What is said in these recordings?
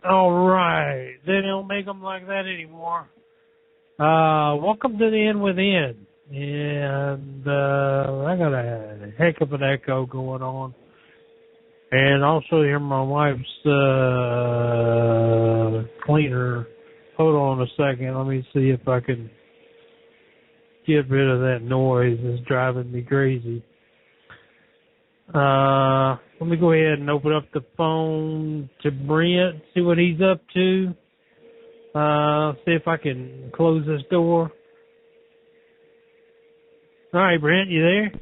All right. They don't make them like that anymore. Welcome to the End Within. And I got a heck of an echo going on. And also hear my wife's cleaner. Hold on a second. Let me see if I can get rid of that noise. It's driving me crazy. Let me go ahead and open up the phone to Brent, see what he's up to. See if I can close this door. All right, Brent, you there?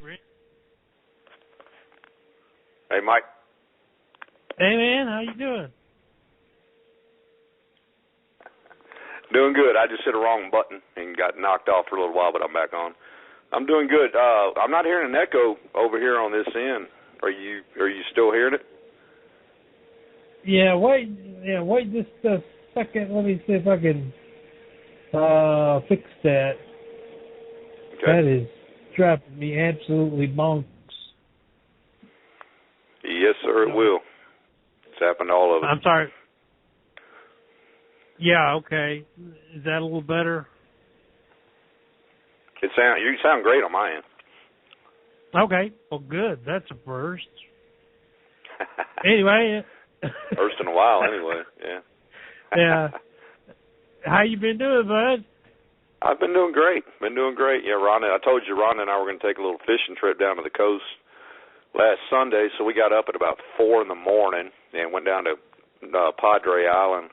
Hey, Mike. Hey, man, how you doing? Doing good. I just hit a wrong button and got knocked off for a little while, but I'm back on. I'm doing good. I'm not hearing an echo over here on this end. Are you still hearing it? Yeah, wait just a second. Let me see if I can fix that. Okay. That is driving me absolutely bonkers. Yes, sir, it will. It's happened to all of us. I'm sorry. Yeah, okay. Is that a little better? You sound great on my end. Okay, well, good. That's a first. Anyway. First in a while, anyway, yeah. Yeah. How you been doing, bud? I've been doing great. Yeah, Rhonda, I told you Rhonda and I were going to take a little fishing trip down to the coast last Sunday, so we got up at about 4 in the morning and went down to Padre Island.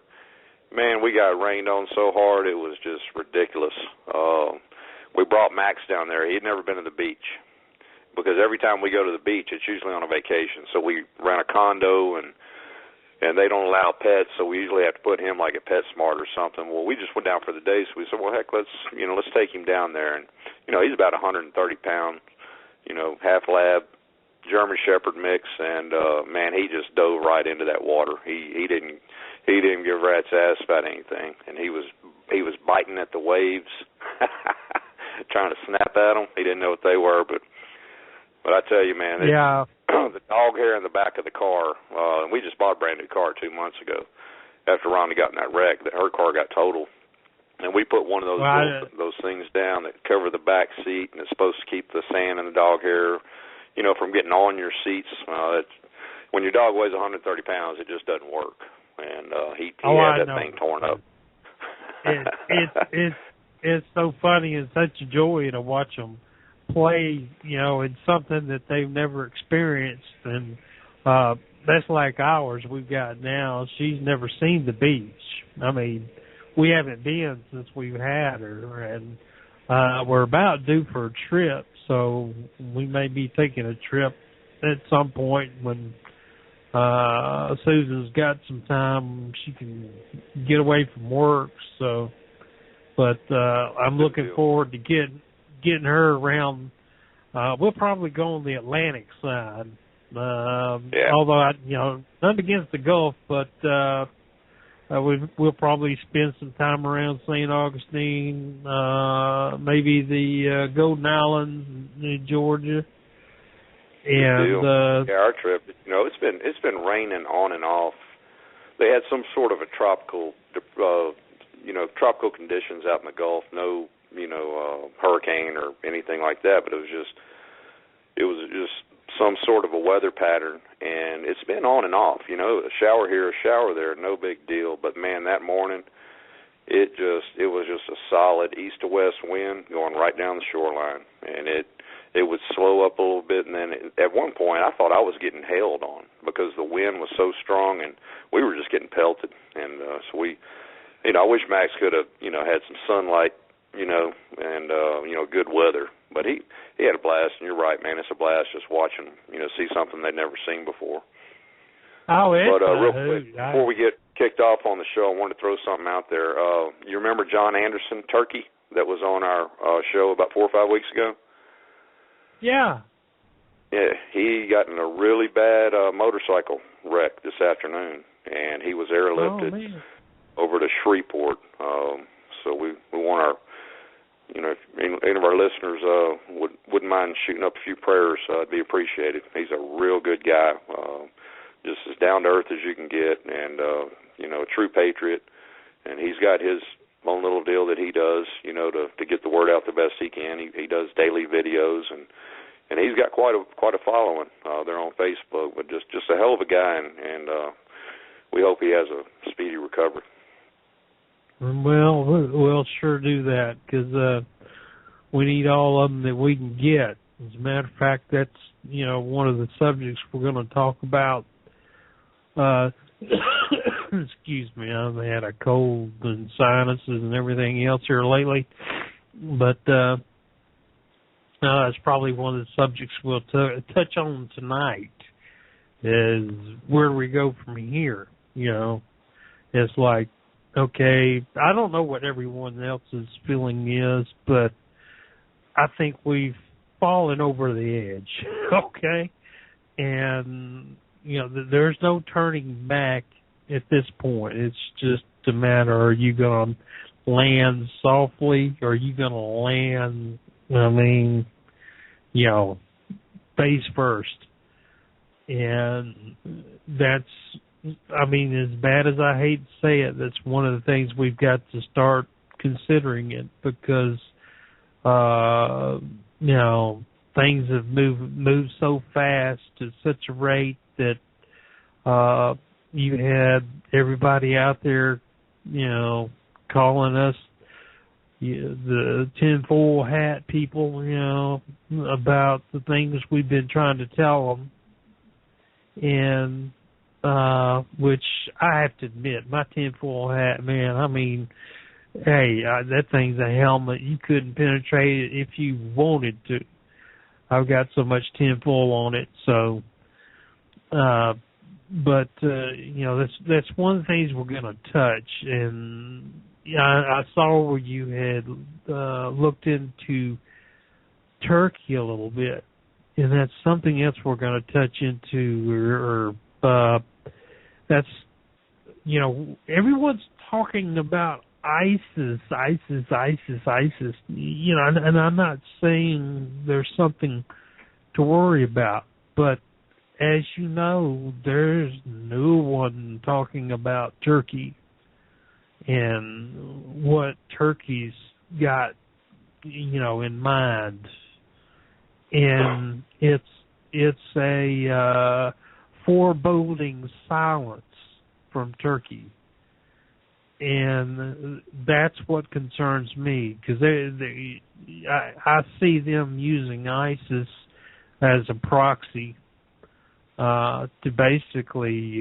Man, we got rained on so hard, it was just ridiculous. We brought Max down there. He'd never been to the beach, because every time we go to the beach, it's usually on a vacation. So we rent a condo, and they don't allow pets, so we usually have to put him like at PetSmart or something. Well, we just went down for the day, so we said, well, heck, let's take him down there. And, he's about 130 pounds, half lab, German Shepherd mix, and, man, he just dove right into that water. He didn't give a rat's ass about anything, and he was biting at the waves, trying to snap at them. He didn't know what they were, but I tell you, man, yeah. The dog hair in the back of the car, and we just bought a brand new car 2 months ago after Rhonda got in that wreck. Her car got totaled, and we put one of those things down that cover the back seat, and it's supposed to keep the sand and the dog hair, from getting on your seats. When your dog weighs 130 pounds, it just doesn't work, and he had that thing torn up. It's so funny and such a joy to watch them play, in something that they've never experienced, and that's like ours we've got now. She's never seen the beach. I mean, we haven't been since we've had her, and we're about due for a trip, so we may be taking a trip at some point when Susan's got some time. She can get away from work, so. But I'm looking forward to getting her around. We'll probably go on the Atlantic side. Although nothing against the Gulf, but we'll probably spend some time around St. Augustine, maybe the Golden Islands in Georgia. And our trip, it's been raining on and off. They had some sort of a tropical conditions out in the Gulf, no, hurricane or anything like that, but it was just some sort of a weather pattern, and it's been on and off, a shower here, a shower there, no big deal, but man, that morning, it was just a solid east to west wind going right down the shoreline, and it would slow up a little bit, and then at one point, I thought I was getting hailed on because the wind was so strong, and we were just getting pelted, and so we, I wish Max could have, had some sunlight, and, good weather. But he had a blast, and you're right, man. It's a blast just watching, see something they'd never seen before. Oh, But real quick, before we get kicked off on the show, I wanted to throw something out there. You remember John Anderson, Turkey, that was on our show about 4 or 5 weeks ago? Yeah. Yeah, he got in a really bad motorcycle wreck this afternoon, and he was airlifted over to Shreveport. So we want our, if any of our listeners wouldn't mind shooting up a few prayers, it'd be appreciated. He's a real good guy, just as down to earth as you can get, and a true patriot. And he's got his own little deal that he does, to get the word out the best he can. He does daily videos, and he's got quite a following there on Facebook. But just a hell of a guy, and we hope he has a speedy recovery. Well, we'll sure do that, because we need all of them that we can get. As a matter of fact, that's one of the subjects we're going to talk about. Excuse me, I've had a cold and sinuses and everything else here lately, but that's probably one of the subjects we'll touch on tonight. Is where we go from here. It's like, okay, I don't know what everyone else's feeling is, but I think we've fallen over the edge. Okay, and there's no turning back at this point. It's just a matter, are you going to land softly, or are you going to land, face first? And that's, as bad as I hate to say it, that's one of the things we've got to start considering it, because, things have moved so fast at such a rate that you had everybody out there, calling us the tinfoil hat people, about the things we've been trying to tell them. And which I have to admit, my tinfoil hat, man, hey, that thing's a helmet. You couldn't penetrate it if you wanted to. I've got so much tinfoil on it, so. But that's one of the things we're going to touch. And I saw where you had looked into Turkey a little bit, and that's something else we're going to touch into. Or that's everyone's talking about ISIS, and I'm not saying there's something to worry about, but as you know, there's no one talking about Turkey and what Turkey's got, in mind. And it's a foreboding silence from Turkey. And that's what concerns me, because I see them using ISIS as a proxy to basically,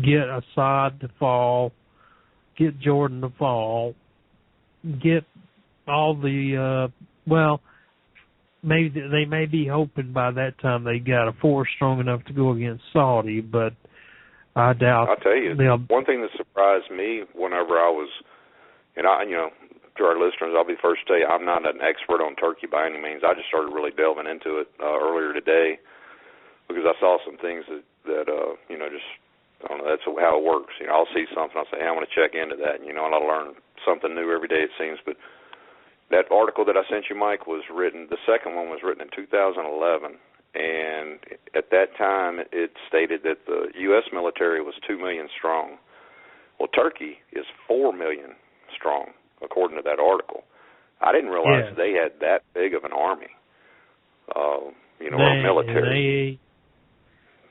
get Assad to fall, get Jordan to fall, get all the, maybe they may be hoping by that time they got a force strong enough to go against Saudi, but I doubt. I'll tell you, one thing that surprised me whenever I was, to our listeners, I'll be the first to tell you, I'm not an expert on Turkey by any means. I just started really delving into it earlier today, because I saw some things that just, I don't know, that's how it works. I'll see something, I'll say, hey, I want to check into that, and I'll learn something new every day, it seems. But that article that I sent you, Mike, was written, the second one was written in 2011, and at that time it stated that the U.S. military was 2 million strong. Well, Turkey is 4 million strong, according to that article. I didn't realize they had that big of an army, or military.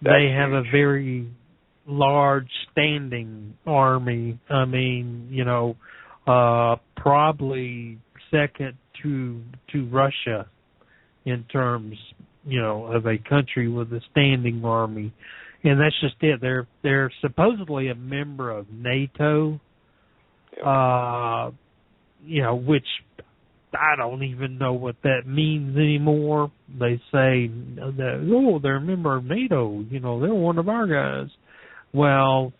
They have a very large standing army. Probably second to Russia in terms, of a country with a standing army. And that's just it. They're supposedly a member of NATO, which I don't even know what that means anymore. They say that, they're a member of NATO, they're one of our guys. Well,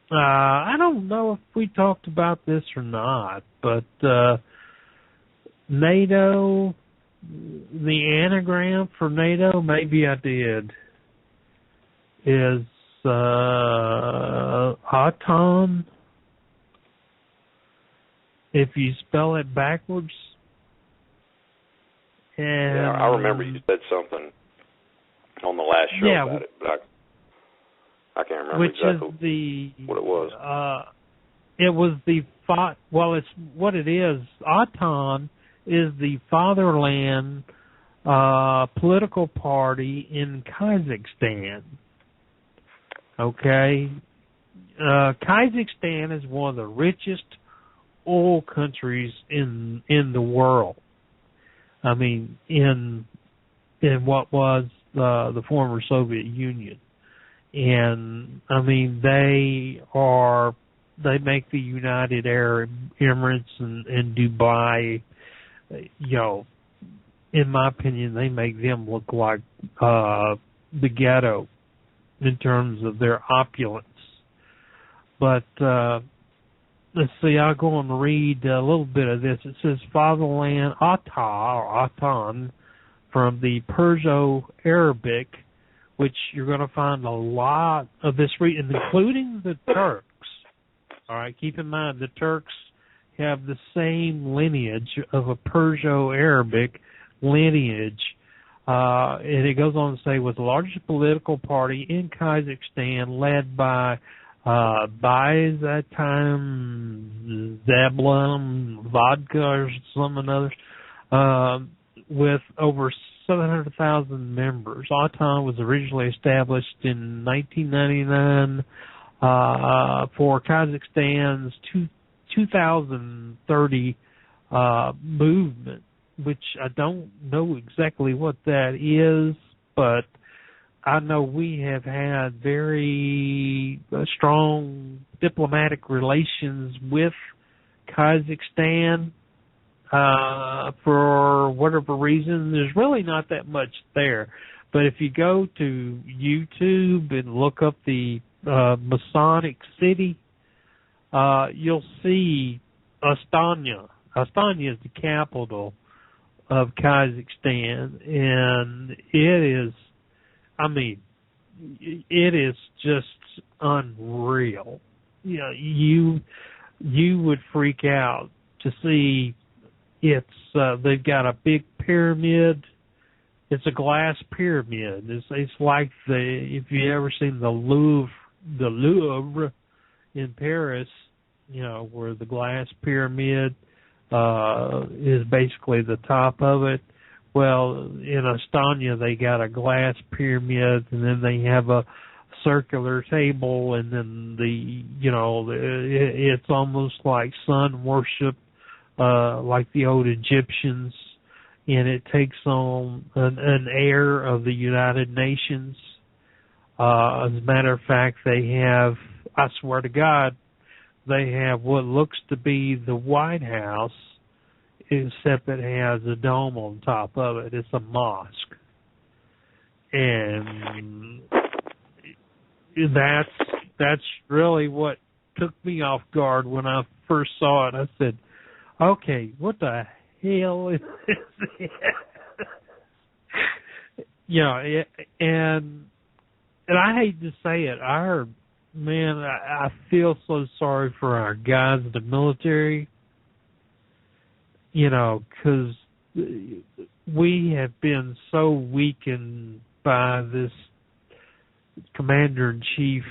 I don't know if we talked about this or not, but NATO, the anagram for NATO, maybe I did, is Auton. If you spell it backwards. And I remember you said something. on the last show Yeah, about it, but I can't remember which exactly is what it was. It was it's what it is. Atan is the fatherland political party in Kazakhstan. Okay, Kazakhstan is one of the richest oil countries in the world. I mean, in what was the former Soviet Union, and I mean they make the United Arab Emirates and Dubai, in my opinion, they make them look like the ghetto in terms of their opulence. But let's see, I'll go and read a little bit of this. It says fatherland Atan from the Perso-Arabic, which you're going to find a lot of this, including the Turks. All right, keep in mind the Turks have the same lineage of a Perso-Arabic lineage. And it goes on to say, was the largest political party in Kazakhstan, led by that time Zablon Vodka or some another, with over 700,000 members. Atan was originally established in 1999 for Kazakhstan's 2030 movement, which I don't know exactly what that is, but I know we have had very strong diplomatic relations with Kazakhstan. For whatever reason, there's really not that much there. But if you go to YouTube and look up the Masonic City, you'll see Astana. Astana is the capital of Kazakhstan, and it is just unreal. You would freak out to see they've got a big pyramid. It's a glass pyramid. It's like if you ever seen the Louvre in Paris, where the glass pyramid is basically the top of it. Well, in Astana, they got a glass pyramid, and then they have a circular table, and then it's almost like sun worship, like the old Egyptians, and it takes on an air of the United Nations. As a matter of fact, they have, I swear to God, they have what looks to be the White House, except it has a dome on top of it. It's a mosque. And that's really what took me off guard when I first saw it. I said, okay, what the hell is this? And I hate to say it, I feel so sorry for our guys in the military, because we have been so weakened by this commander-in-chief,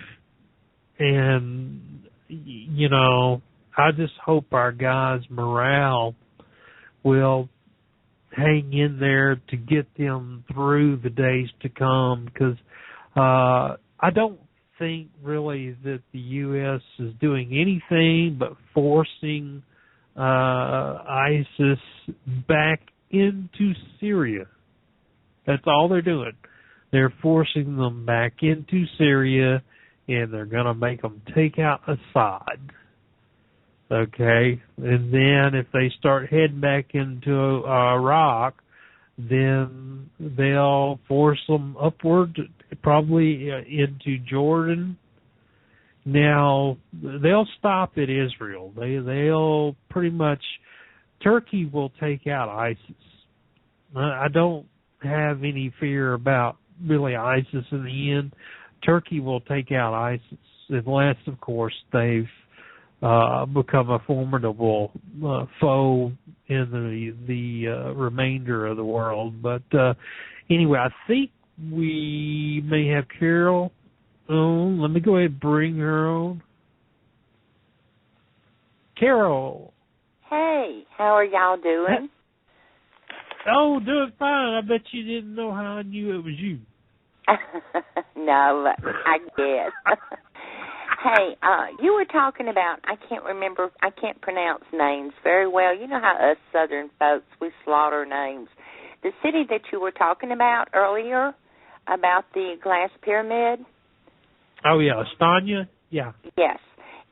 and, I just hope our guys' morale will hang in there to get them through the days to come, because I don't think really that the U.S. is doing anything but forcing ISIS back into Syria. That's all they're doing. They're forcing them back into Syria, and they're going to make them take out Assad. Okay? And then if they start heading back into Iraq, then they'll force them upward, probably into Jordan. Now, they'll stop at Israel. They'll pretty much, Turkey will take out ISIS. I don't have any fear about really ISIS in the end. Turkey will take out ISIS, unless, of course, they've become a formidable foe in the remainder of the world. But anyway, I think we may have Carol on. Let me go ahead and bring her on. Carol. Hey, how are y'all doing? Oh, doing fine. I bet you didn't know how I knew it was you. No, I guess. Hey, you were talking about, I can't pronounce names very well. You know how us Southern folks, we slaughter names. The city that you were talking about earlier, about the glass pyramid? Oh, yeah, Estonia? Yeah. Yes.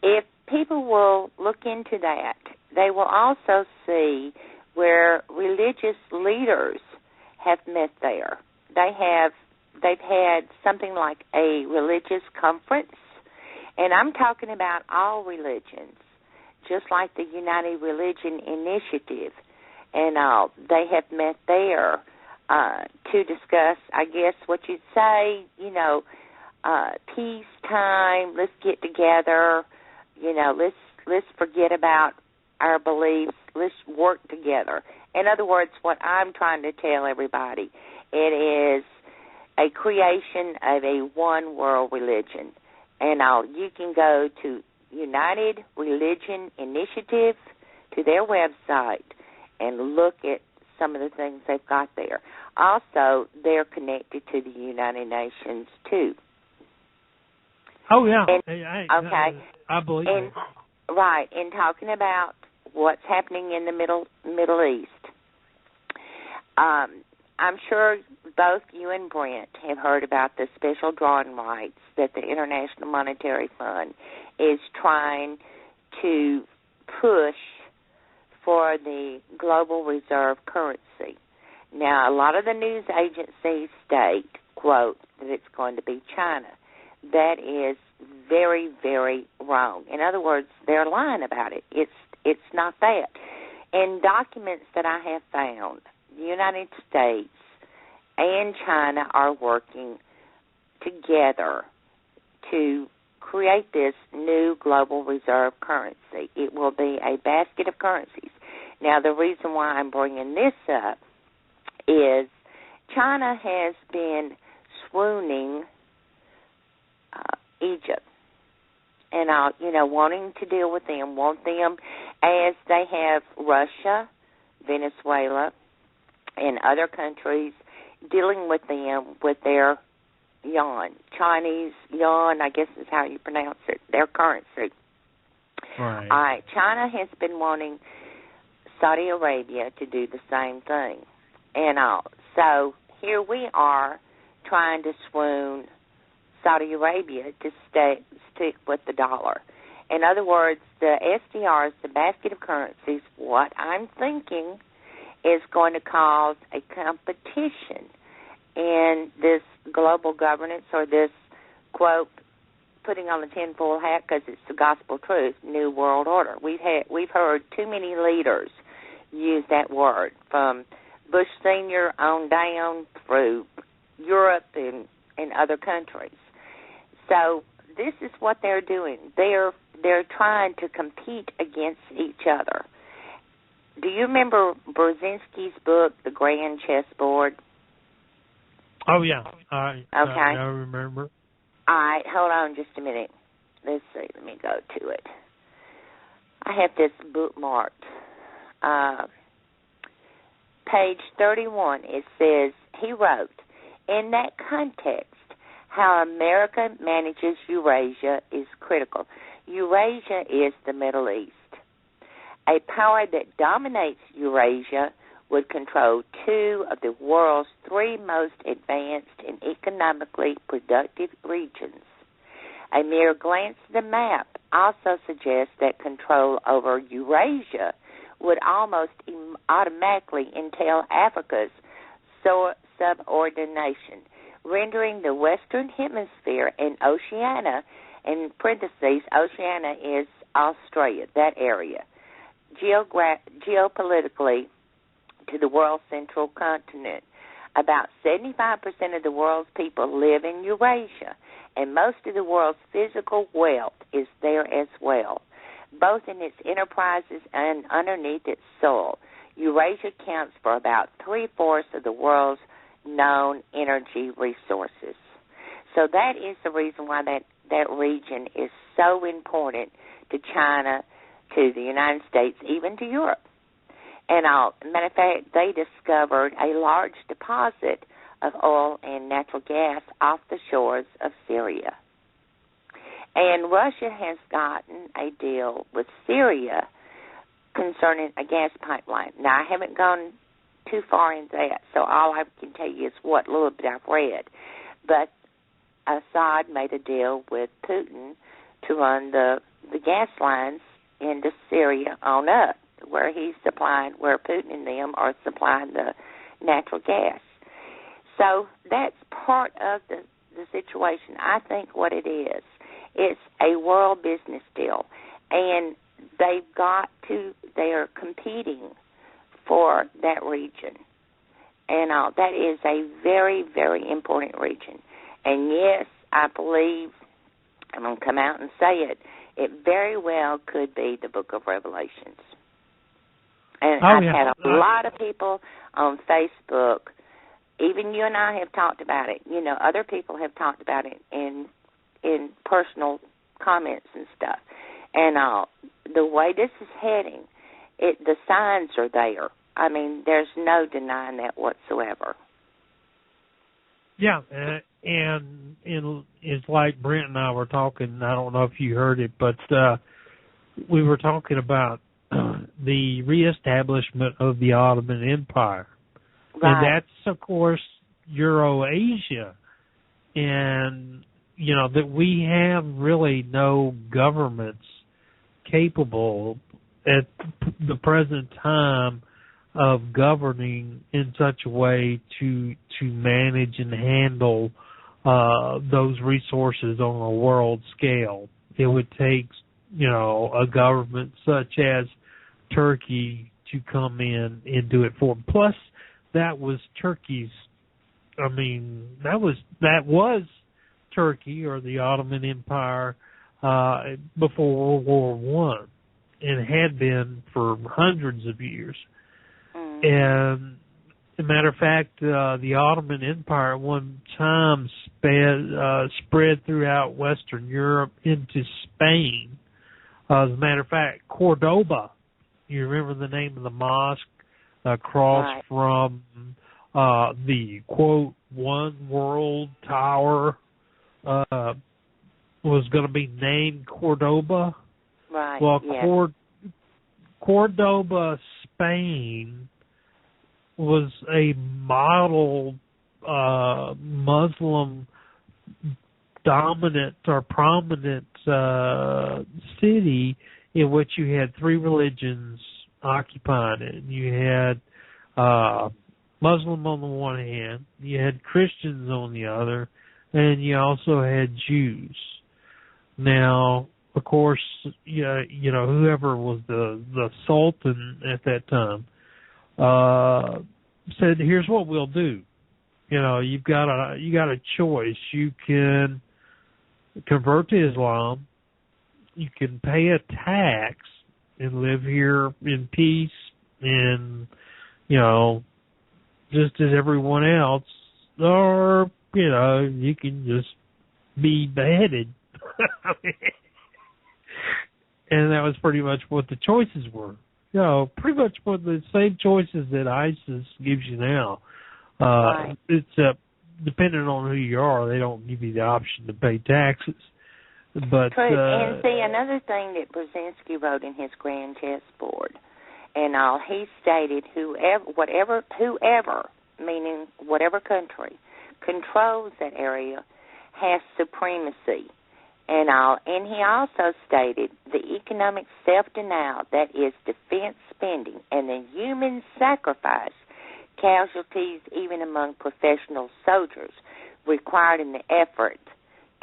If people will look into that, they will also see where religious leaders have met there. They've had something like a religious conference, and I'm talking about all religions, just like the United Religion Initiative, and they have met there to discuss, I guess, what you'd say, peacetime. Let's get together. Let's forget about our beliefs. Let's work together. In other words, what I'm trying to tell everybody, it is a creation of a one world religion. And you can go to United Religion Initiative, to their website, and look at some of the things they've got there. Also, they're connected to the United Nations, too. Oh, yeah. Okay. I believe it. Right, in talking about what's happening in the Middle East, I'm sure both you and Brent have heard about the special drawing rights that the International Monetary Fund is trying to push for the global reserve currency. Now, a lot of the news agencies state, quote, that it's going to be China. That is very, very wrong. In other words, they're lying about it. It's not that. In documents that I have found, the United States and China are working together to create this new global reserve currency. It will be a basket of currencies. Now, the reason why I'm bringing this up is China has been swooning Egypt, and wanting to deal with them, want them, as they have Russia, Venezuela, and other countries dealing with them with their yuan, Chinese yuan, I guess is how you pronounce it, their currency. Right. All right. China has been wanting Saudi Arabia to do the same thing, and so here we are trying to swoon Saudi Arabia to stick with the dollar. In other words, the SDRs, the basket of currencies, what I'm thinking is going to cause a competition in this global governance, or this, quote, putting on the tinfoil hat because it's the gospel truth, New World Order. We've heard too many leaders use that word, from Bush Sr. on down through Europe and other countries. So this is what they're doing. They're trying to compete against each other. Do you remember Brzezinski's book, The Grand Chessboard? Oh, yeah. Okay. I remember. All right, hold on just a minute. Let's see. Let me go to it. I have this bookmarked. Page 31, it says, he wrote, in that context, how America manages Eurasia is critical. Eurasia is the Middle East. A power that dominates Eurasia would control two of the world's three most advanced and economically productive regions. A mere glance at the map also suggests that control over Eurasia would almost automatically entail Africa's subordination, rendering the Western Hemisphere and Oceania, in parentheses, Oceania is Australia, that area, geopolitically to the world's central continent. About 75% of the world's people live in Eurasia, and most of the world's physical wealth is there as well, both in its enterprises and underneath its soil. Eurasia counts for about 3/4 of the world's known energy resources. So that is the reason why that region is so important to China, to the United States, even to Europe. And matter of fact, they discovered a large deposit of oil and natural gas off the shores of Syria. And Russia has gotten a deal with Syria concerning a gas pipeline. Now, I haven't gone too far into that, so all I can tell you is what little bit I've read. But Assad made a deal with Putin to run the gas lines into Syria on up, where Putin and them are supplying the natural gas. So that's part of the situation. I think what it is, it's a world business deal, and they're competing for that region. And that is a very, very important region. And yes, I believe, I'm going to come out and say it very well could be the Book of Revelations. And I've had a lot of people on Facebook, even you and I have talked about it. You know, other people have talked about it in personal comments and stuff. And the way this is heading, the signs are there. I mean, there's no denying that whatsoever. Yeah, and it's like Brent and I were talking, I don't know if you heard it, but we were talking about the reestablishment of the Ottoman Empire. Right. And that's, of course, Eurasia. And, you know, that we have really no governments capable at the present time of governing in such a way to manage and handle those resources on a world scale. It would take, you know, a government such as Turkey to come in and do it for them. Plus, that was Turkey's. I mean, that was Turkey or the Ottoman Empire before World War I, and had been for hundreds of years. And as a matter of fact, the Ottoman Empire at one time spread throughout Western Europe into Spain. As a matter of fact, Cordoba, you remember the name of the mosque across from the, quote, One World Tower was going to be named Cordoba. Right. Well, yes. Cordoba, Spain was a model Muslim dominant or prominent city in which you had three religions occupying it. You had Muslim on the one hand, you had Christians on the other, and you also had Jews. Now, of course, you know, whoever was the Sultan at that time said, "Here's what we'll do. You know, you got a choice. You can convert to Islam, you can pay a tax and live here in peace, and you know, just as everyone else, or you know, you can just be beheaded." And that was pretty much what the choices were. You know, pretty much what the same choices that ISIS gives you now. Right. It's depending on who you are, they don't give you the option to pay taxes. But and see, another thing that Brzezinski wrote in his Grand Chessboard, and he stated whoever, meaning whatever country, controls that area has supremacy. And he also stated the economic self-denial, that is defense spending, and the human sacrifice, casualties even among professional soldiers, required in the effort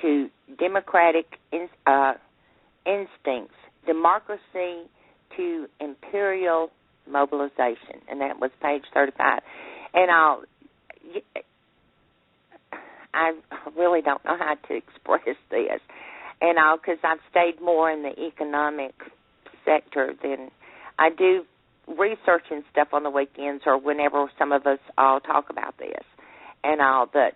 to democratic instincts, democracy to imperial mobilization. And that was page 35. And I really don't know how to express this. And because I've stayed more in the economic sector than I do researching stuff on the weekends or whenever some of us all talk about this. and all, but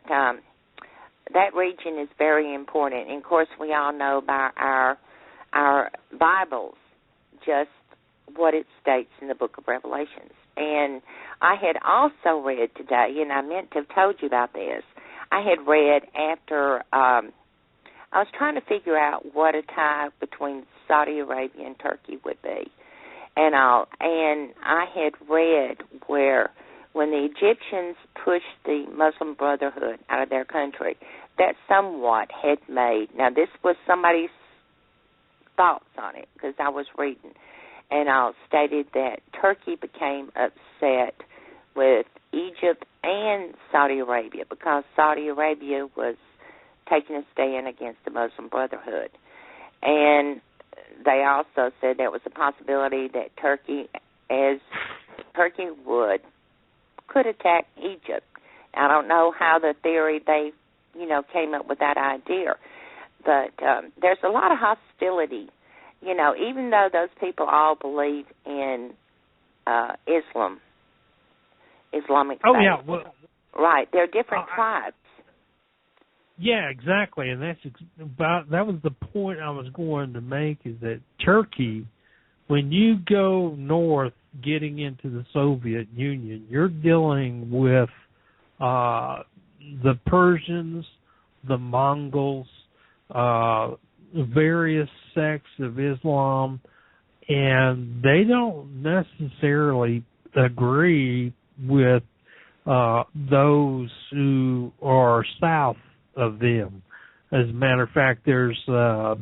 that region is very important. And of course, we all know about our Bibles, just what it states in the book of Revelations. And I had also read today, and I meant to have told you about this. I had read after I was trying to figure out what a tie between Saudi Arabia and Turkey would be, and I had read where when the Egyptians pushed the Muslim Brotherhood out of their country, that somewhat had made, now this was somebody's thoughts on it because I was reading, and I stated that Turkey became upset with Egypt and Saudi Arabia because Saudi Arabia was taking a stand against the Muslim Brotherhood. And they also said there was a possibility that Turkey could attack Egypt. I don't know how the theory they, came up with that idea. But there's a lot of hostility, even though those people all believe in Islamic faith. Oh, yeah. Well, right. They're different tribes. Yeah, exactly. And that was the point I was going to make, is that Turkey, when you go north getting into the Soviet Union, you're dealing with the Persians, the Mongols, various sects of Islam, and they don't necessarily agree with those who are south of them. As a matter of fact, there's, I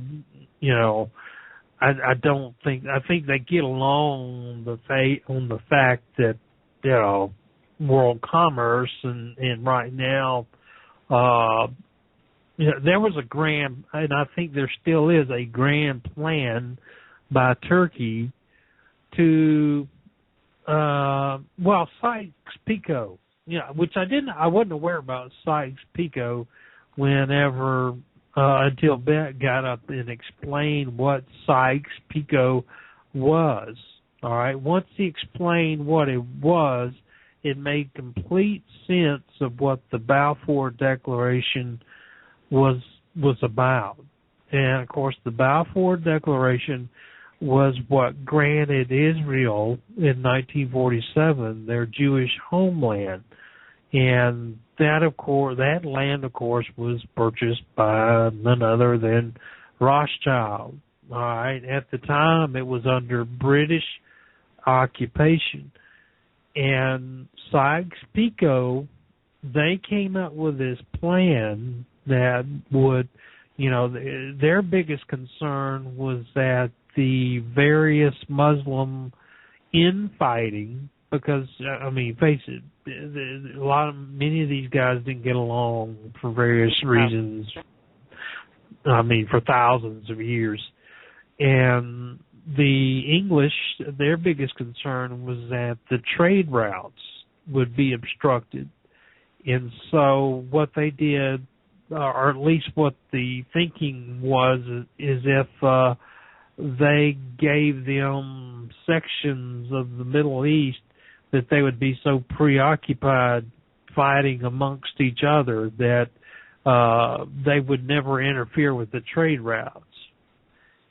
think they get along on the fact that, world commerce and right now, there was a grand, and I think there still is a grand plan by Turkey to, Sykes-Picot, which I wasn't aware about Sykes-Picot whenever, until Beck got up and explained what Sykes-Picot was. All right. Once he explained what it was, it made complete sense of what the Balfour Declaration was about. And of course, the Balfour Declaration was what granted Israel in 1947 their Jewish homeland. And that land, of course, was purchased by none other than Rothschild. All right. At the time, it was under British occupation. And Sykes-Picot, they came up with this plan that would, their biggest concern was that the various Muslim infighting, because, face it, many of these guys didn't get along for various reasons, for thousands of years. And the English, their biggest concern was that the trade routes would be obstructed. And so what they did, or at least what the thinking was, is if they gave them sections of the Middle East, that they would be so preoccupied fighting amongst each other that they would never interfere with the trade routes.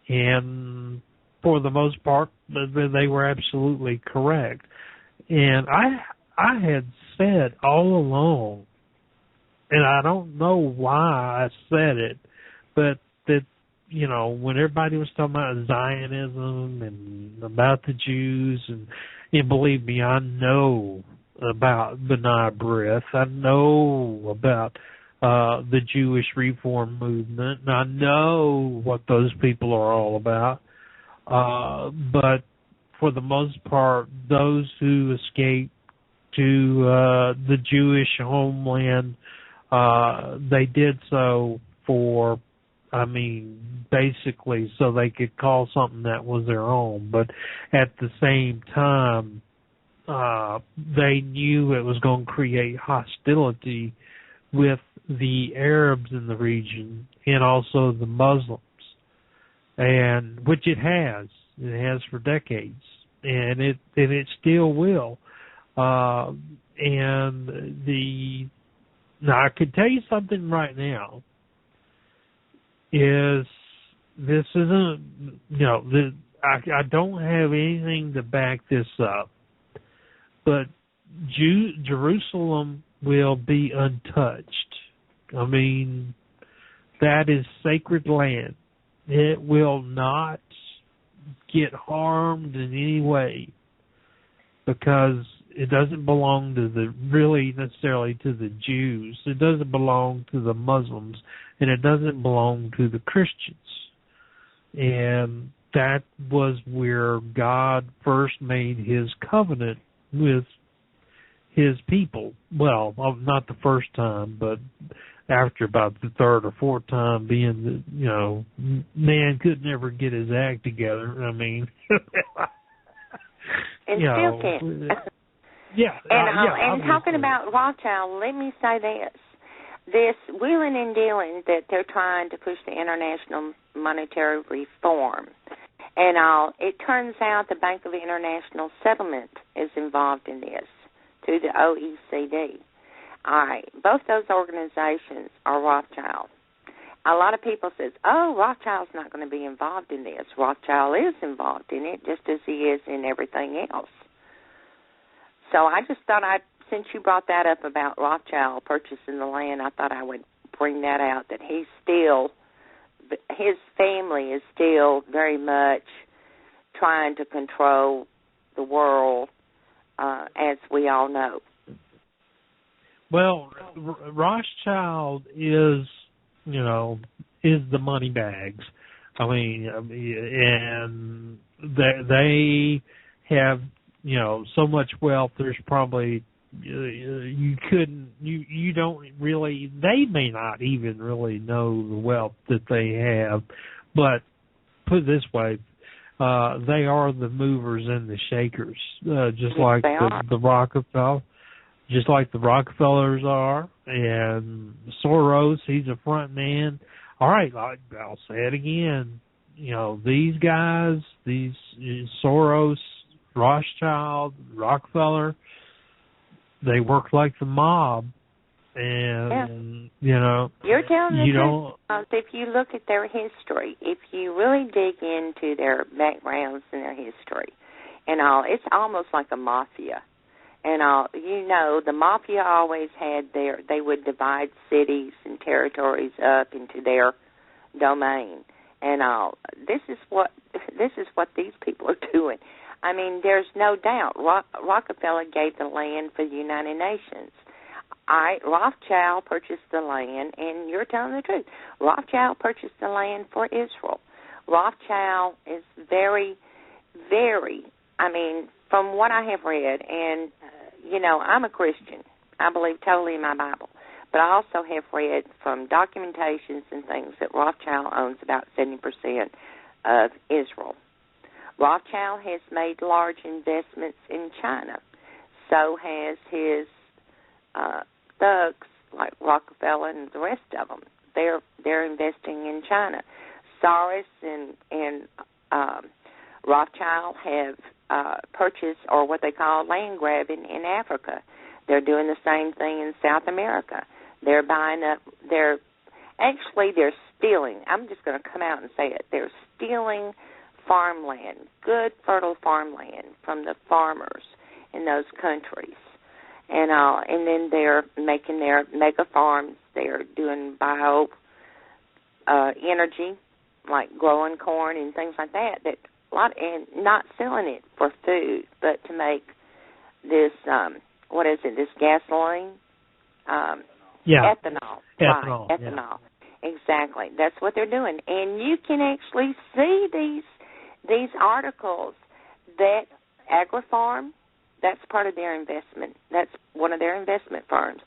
And for the most part, they were absolutely correct. And I had said all along, and I don't know why I said it, but that, when everybody was talking about Zionism and about the Jews, and believe me, I know about B'nai B'rith, I know about the Jewish Reform movement, and I know what those people are all about. But for the most part, those who escaped to the Jewish homeland, they did so for, basically so they could call something that was their own. But at the same time, they knew it was going to create hostility with the Arabs in the region and also the Muslims, and which it has for decades, and it still will. And the Now, I could tell you something right now. Is this isn't, I don't have anything to back this up, but Jerusalem will be untouched. I mean, that is sacred land. It will not get harmed in any way because it doesn't belong to necessarily to the Jews. It doesn't belong to the Muslims, and it doesn't belong to the Christians. And that was where God first made his covenant with his people. Well, not the first time, but after about the third or fourth time, being that, man could never get his act together. I mean, and still can't. Yeah. And talking about Rothschild, let me say this wheeling and dealing that they're trying to push the international monetary reform and all, it turns out the Bank of International Settlement is involved in this through the OECD. All right, both those organizations are Rothschild. A lot of people says, oh, Rothschild's not going to be involved in this. Rothschild is involved in it just as he is in everything else. So I just thought since you brought that up about Rothschild purchasing the land, I thought I would bring that out, that his family is still very much trying to control the world, as we all know. Well, Rothschild is the money bags. I mean, and they have, so much wealth. There's probably you don't really. They may not even really know the wealth that they have. But put it this way, they are the movers and the shakers, just like the Rockefeller. Just like the Rockefellers are, and Soros, he's a front man. All right, I'll say it again. These guys, these Soros, Rothschild, Rockefeller, they work like the mob. And, You're telling the truth. If you look at their history, if you really dig into their backgrounds and their history and all, it's almost like a mafia. And the mafia always had they would divide cities and territories up into their domain. And this is what these people are doing. I mean, there's no doubt. Rockefeller gave the land for the United Nations. Rothschild purchased the land, and you're telling the truth. Rothschild purchased the land for Israel. Rothschild is very, very, from what I have read, and, I'm a Christian. I believe totally in my Bible. But I also have read from documentations and things that Rothschild owns about 70% of Israel. Rothschild has made large investments in China. So has his thugs like Rockefeller and the rest of them. They're investing in China. Soros and Rothschild have purchased, or what they call land grabbing, in Africa. They're doing the same thing in South America. They're buying up. They're stealing. I'm just going to come out and say it. They're stealing farmland, good fertile farmland, from the farmers in those countries. And then they're making their mega farms. They're doing bio energy, like growing corn and things like that. And not selling it for food, but to make this this gasoline? Ethanol. Ethanol. Right, ethanol. Yeah. Exactly. That's what they're doing. And you can actually see these articles that AgriFarm, that's part of their investment. That's one of their investment firms.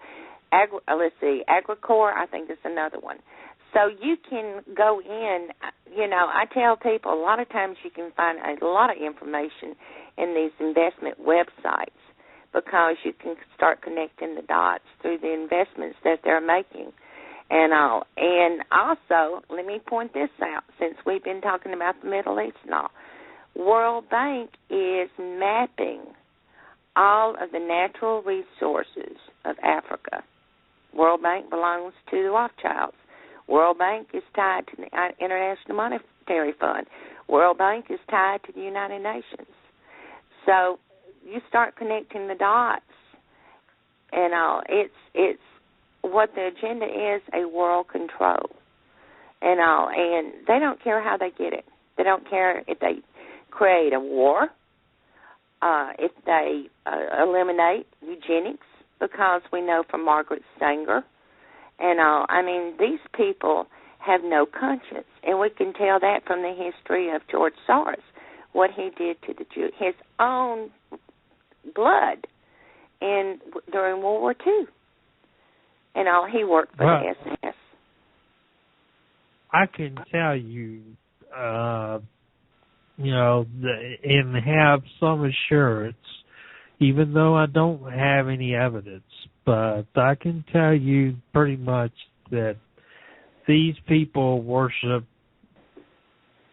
Agricor, I think is another one. So you can go in, I tell people a lot of times you can find a lot of information in these investment websites because you can start connecting the dots through the investments that they're making. And also, let me point this out, since we've been talking about the Middle East and all. World Bank is mapping all of the natural resources of Africa World Bank belongs to the Rothschilds. World Bank is tied to the International Monetary Fund. World Bank is tied to the United Nations. So you start connecting the dots, and it's what the agenda is, a world control. And they don't care how they get it. They don't care if they create a war, if they eliminate eugenics, because we know from Margaret Sanger and all. I mean, these people have no conscience, and we can tell that from the history of George Soros, what he did to the Jew, his own blood during World War II. And all, he worked for the SS. I can tell you, and have some assurance, even though I don't have any evidence, but I can tell you pretty much that these people worship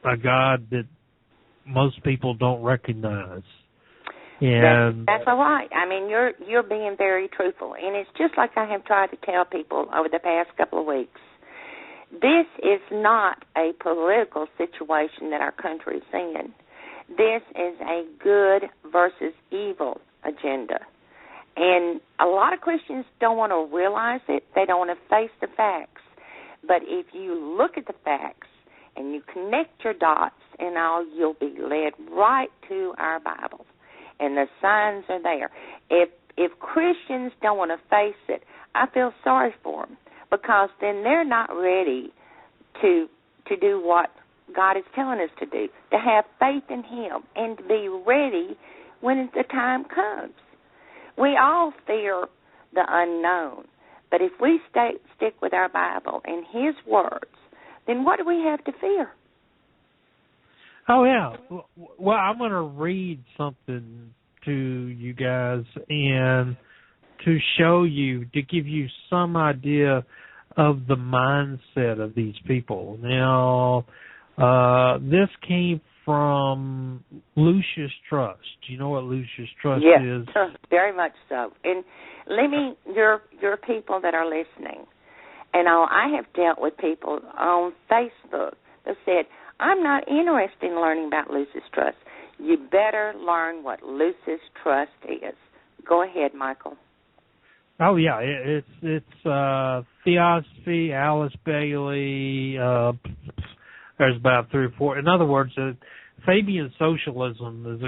a God that most people don't recognize. And that's all right. I mean, you're being very truthful, and it's just like I have tried to tell people over the past couple of weeks. This is not a political situation that our country is in. This is a good versus evil agenda. And a lot of Christians don't want to realize it. They don't want to face the facts. But if you look at the facts and you connect your dots and all, you'll be led right to our Bible. And the signs are there. If Christians don't want to face it, I feel sorry for them, because then they're not ready to do what God is telling us to do, to have faith in Him and to be ready when the time comes. We all fear the unknown, but if we stick with our Bible and His words, then what do we have to fear? Oh, yeah. Well, I'm going to read something to you guys and to show you, to give you some idea of the mindset of these people. Now, this came from Lucius Trust. Do you know what Lucius Trust is? Yes, very much so. And your people that are listening, and I have dealt with people on Facebook that said, I'm not interested in learning about Lucis Trust. You better learn what Lucis Trust is. Go ahead, Michael. Oh, yeah. It's Theosophy, Alice Bailey. There's about 3 or 4. In other words, Fabian socialism is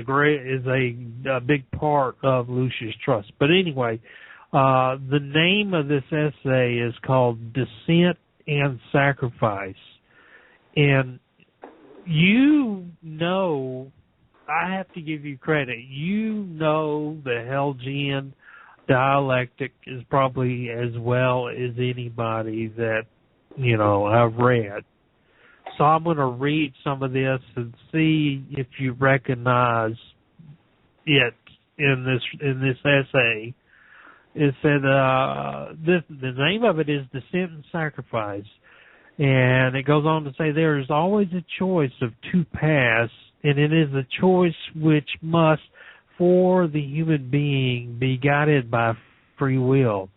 a big part of Lucius Trust. But anyway, the name of this essay is called Descent and Sacrifice. And I have to give you credit. The Helgian dialectic is probably as well as anybody that, I've read. So I'm going to read some of this and see if you recognize it in this essay. It said the name of it is Descent and Sacrifice. And it goes on to say there is always a choice of two paths, and it is a choice which must, for the human being, be guided by free will.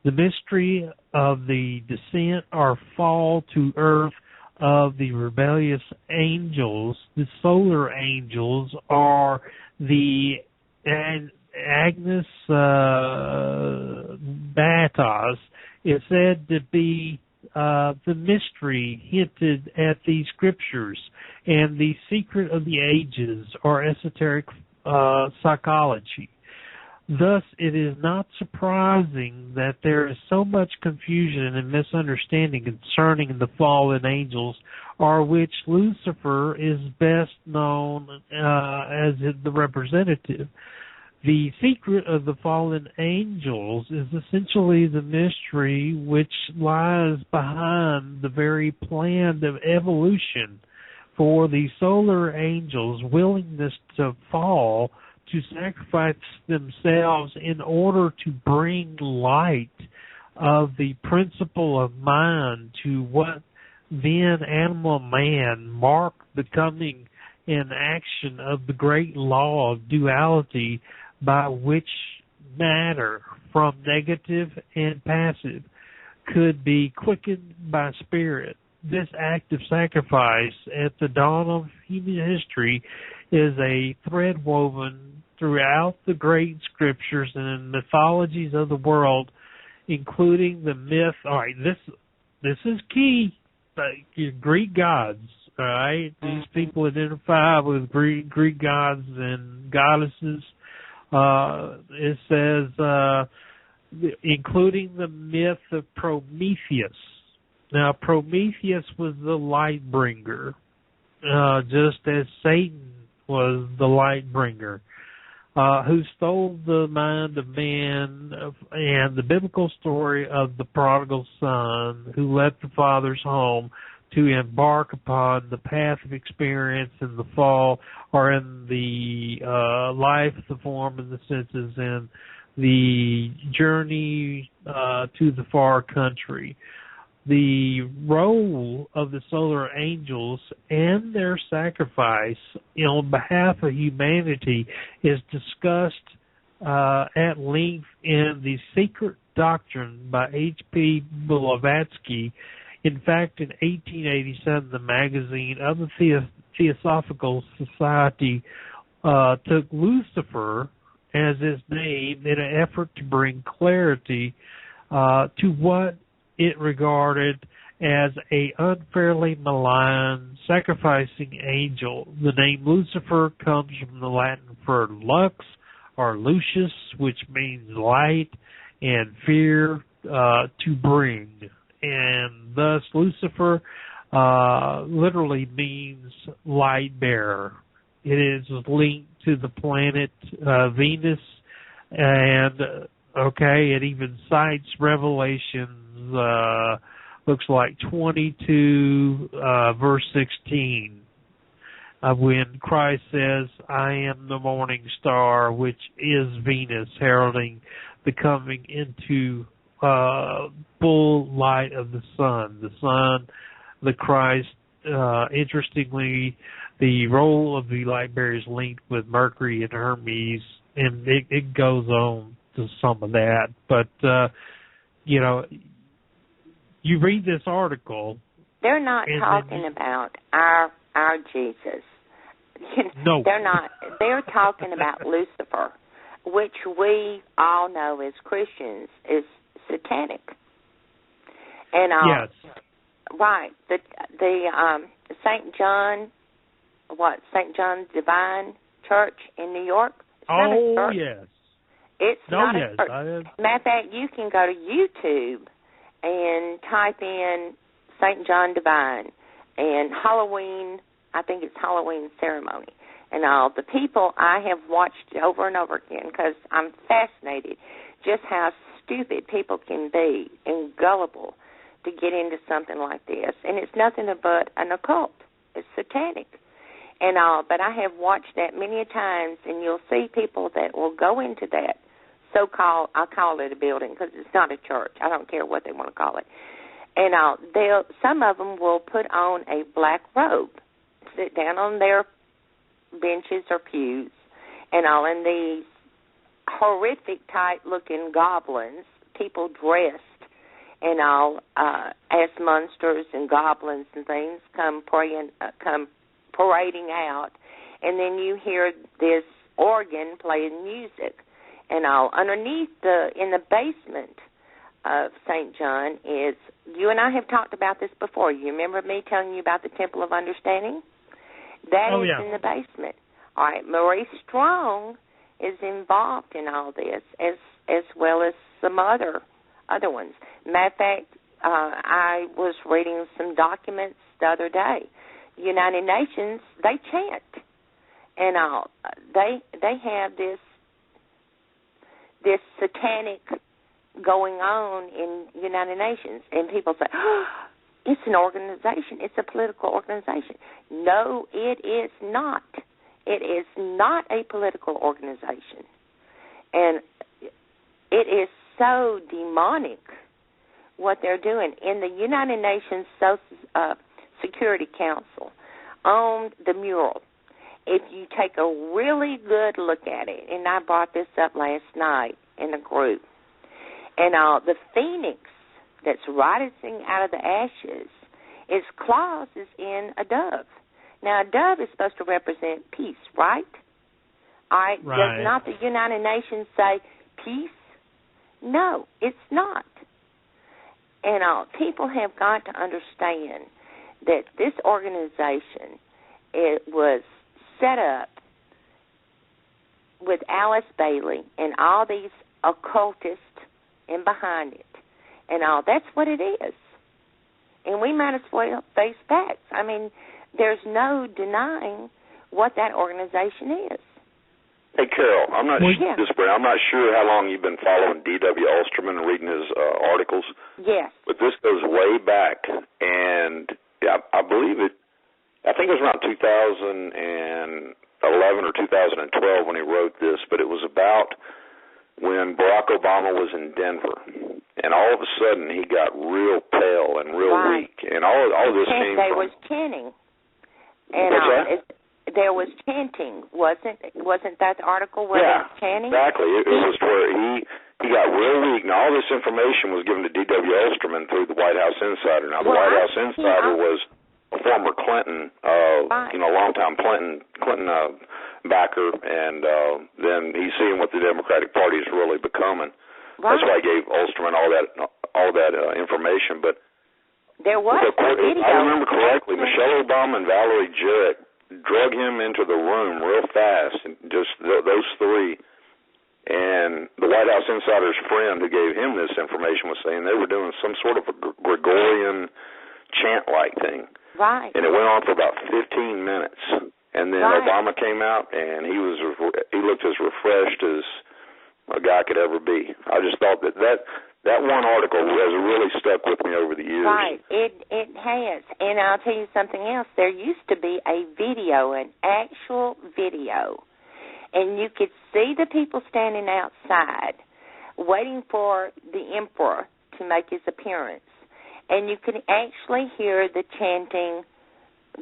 The mystery of the descent or fall to earth of the rebellious angels, the solar angels, are the Agnes Batos, is said to be the mystery hinted at these scriptures, and the secret of the ages, or esoteric psychology. Thus, it is not surprising that there is so much confusion and misunderstanding concerning the fallen angels, of which Lucifer is best known as the representative. The secret of the fallen angels is essentially the mystery which lies behind the very plan of evolution. For the solar angels' willingness to fall, to sacrifice themselves in order to bring light of the principle of mind to what then animal man, mark the coming in action of the great law of duality, by which matter, from negative and passive, could be quickened by spirit. This act of sacrifice at the dawn of human history is a thread woven throughout the great scriptures and mythologies of the world, including the myth. All right, this is key. Greek gods. All right, these people identify with Greek gods and goddesses. It says, including the myth of Prometheus. Now, Prometheus was the light bringer, just as Satan was the light bringer, who stole the mind of man, and the biblical story of the prodigal son who left the father's home to embark upon the path of experience in the fall, or in the life, the form, and the senses, and the journey to the far country. The role of the solar angels and their sacrifice on behalf of humanity is discussed at length in The Secret Doctrine by H.P. Blavatsky. In fact, in 1887, the magazine of the Theosophical Society took Lucifer as its name in an effort to bring clarity to what it regarded as a unfairly maligned, sacrificing angel. The name Lucifer comes from the Latin for lux or lucius, which means light, and fear, to bring. And thus Lucifer literally means light bearer. It is linked to the planet Venus, and it even cites Revelations, looks like 22, verse 16, when Christ says, "I am the morning star," which is Venus, heralding the coming into full light of the sun. The sun, the Christ. Interestingly, the role of the light bearer is linked with Mercury and Hermes, and it goes on to some of that. But you read this article. They're not talking about our Jesus. No. They're not. They're talking about Lucifer, which we all know as Christians is satanic. And yes. Right. The St. John's Divine Church in New York. It's not a church. Yes. It's not a church. Matter of fact, you can go to YouTube and type in St. John Divine and Halloween. I think it's Halloween ceremony. And all the people, I have watched over and over again because I'm fascinated just how stupid people can be and gullible to get into something like this. And it's nothing but an occult. It's satanic. And all, but I have watched that many times, and you'll see people that will go into that so-called, I'll call it a building because it's not a church. I don't care what they want to call it. And some of them will put on a black robe, sit down on their benches or pews, and all in these horrific type-looking goblins, people dressed and all as monsters and goblins and things come parading out, and then you hear this organ playing music, and all underneath in the basement of St. John is, you and I have talked about this before. You remember me telling you about the Temple of Understanding? That is in the basement. All right, Marie Strong is involved in all this, as well as some other ones. Matter of fact, I was reading some documents the other day. United Nations, they chant, and they have this satanic going on in United Nations, and people say, oh, it's an organization, it's a political organization. No, it is not. It is not a political organization, and it is so demonic what they're doing. In the United Nations Security Council on the mural, if you take a really good look at it, and I brought this up last night in a group, and the phoenix that's rising out of the ashes, its claws is in a dove. Now, a dove is supposed to represent peace, right? All right. Right. Does not the United Nations say peace? No, it's not. And people have got to understand that this organization, it was set up with Alice Bailey and all these occultists in behind it. And all that's what it is. And we might as well face facts. I mean, there's no denying what that organization is. Hey, Carol, I'm not Yeah. I'm not sure how long you've been following D.W. Osterman and reading his articles. Yes. But this goes way back, and I believe it. I think it was around 2011 or 2012 when he wrote this. But it was about when Barack Obama was in Denver, and all of a sudden he got real pale and real weak, and all this came from. There was chanting, and what's that? There was chanting, wasn't that the article where there was chanting? Exactly. It was where he got real weak, and all this information was given to D.W. Osterman through the White House Insider. Now, the White House Insider was a former Clinton, longtime Clinton backer, and then he's seeing what the Democratic Party is really becoming. Right. That's why I gave Osterman all that information. But there was if I remember correctly, Michelle Obama and Valerie Jarrett drug him into the room real fast, and just those three. And the White House Insider's friend who gave him this information was saying they were doing some sort of a Gregorian chant-like thing. Right. And it went on for about 15 minutes. And then Obama came out, and he looked as refreshed as a guy could ever be. I just thought that one article has really stuck with me over the years. Right, it has. And I'll tell you something else. There used to be a video, an actual video, and you could see the people standing outside waiting for the emperor to make his appearance. And you could actually hear the chanting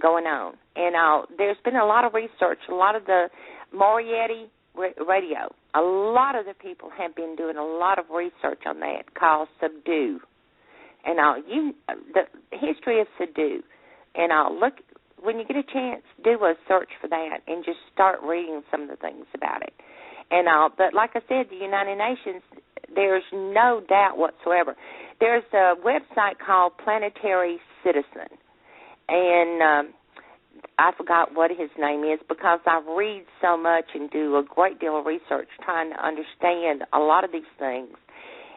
going on. And there's been a lot of research, a lot of the Moriarty radio. A lot of the people have been doing a lot of research on that called Subdue. And the history of Subdue. And look, when you get a chance, do a search for that and just start reading some of the things about it. And but like I said, the United Nations, there's no doubt whatsoever. There's a website called Planetary Citizen. And I forgot what his name is because I read so much and do a great deal of research trying to understand a lot of these things.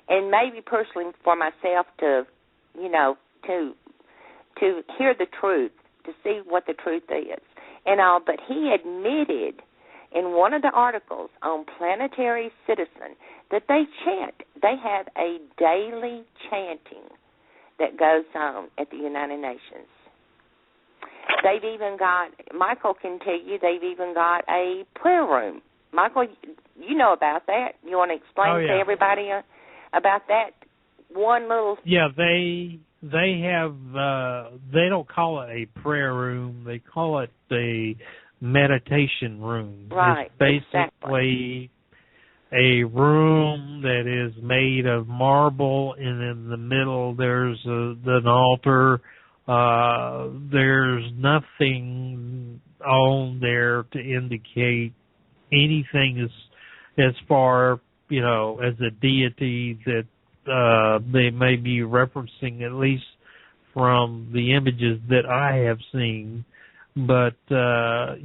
And maybe personally for myself to hear the truth, to see what the truth is. And but he admitted in one of the articles on Planetary Citizen that they chant. They have a daily chanting that goes on at the United Nations. They've even got, Michael can tell you, they've even got a prayer room. Michael, you know about that. You want to explain to everybody about that one little... Yeah, they have, they don't call it a prayer room. They call it the meditation room. Right, it's basically a room that is made of marble, and in the middle there's an altar. There's nothing on there to indicate anything as far, as a deity that they may be referencing, at least from the images that I have seen. But, now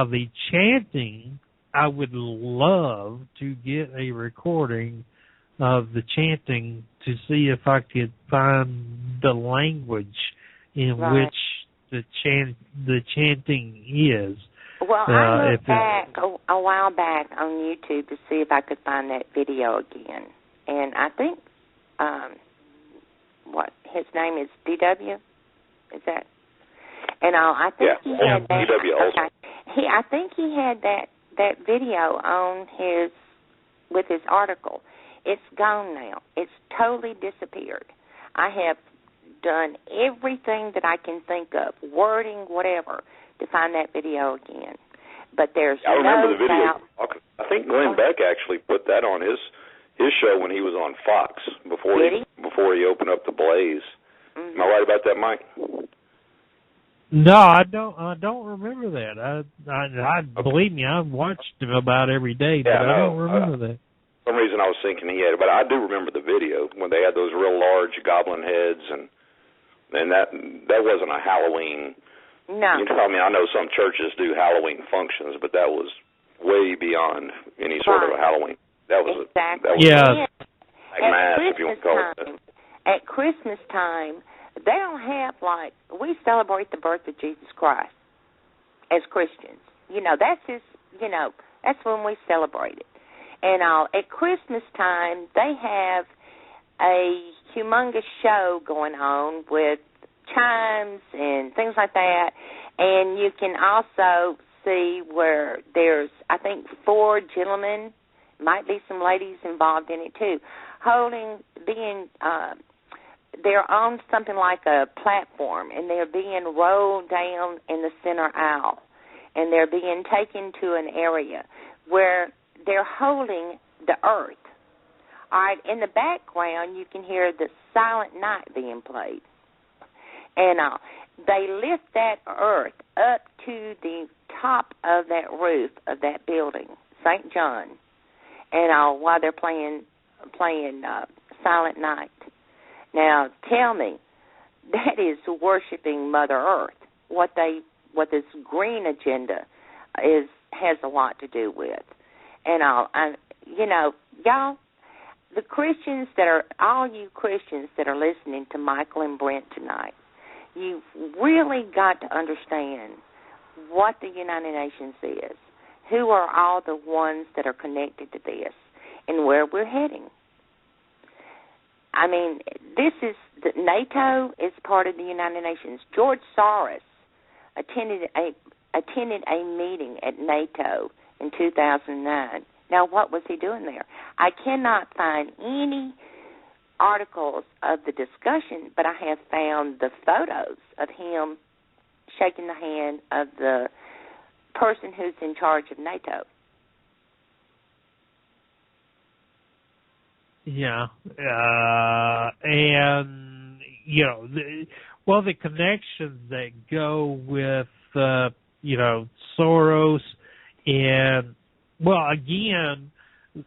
the chanting, I would love to get a recording of the chanting to see if I could find the language in which the chanting is. Well, I looked back a while back on YouTube to see if I could find that video again. And I think, his name is DW? Is that? And I think he had that. DW also. Okay. I think he had that video on with his article. It's gone now. It's totally disappeared. I have done everything that I can think of, wording, whatever, to find that video again. But there's I remember the video. doubt. I think Glenn Beck actually put that on his his show when he was on Fox before he opened up the Blaze. Mm-hmm. Am I right about that, Mike? No, I don't remember that. I believe me, I've watched him about every day, but I don't remember that. For some reason I was thinking he had it, but I do remember the video when they had those real large goblin heads, and that wasn't a Halloween. No. You know, I mean, I know some churches do Halloween functions, but that was way beyond any sort of a Halloween. That was exactly. Yeah. Like mass, if you want to call it that. At Christmas time, they don't have, like, we celebrate the birth of Jesus Christ as Christians. You know, that's that's when we celebrate it. And at Christmas time, they have a humongous show going on with chimes and things like that. And you can also see where there's, I think, 4 gentlemen, might be some ladies involved in it too, they're on something like a platform, and they're being rolled down in the center aisle, and they're being taken to an area where they're holding the earth. All right, in the background, you can hear the Silent Night being played. And they lift that earth up to the top of that roof of that building, St. John, and while they're playing Silent Night. Now, tell me, that is worshiping Mother Earth. What this green agenda has a lot to do with. And y'all, the Christians all you Christians that are listening to Michael and Brent tonight, you've really got to understand what the United Nations is, who are all the ones that are connected to this, and where we're heading. I mean, NATO is part of the United Nations. George Soros attended a meeting at NATO in 2009. Now, what was he doing there? I cannot find any articles of the discussion, but I have found the photos of him shaking the hand of the person who's in charge of NATO. Yeah, and the connections that go with Soros, and again,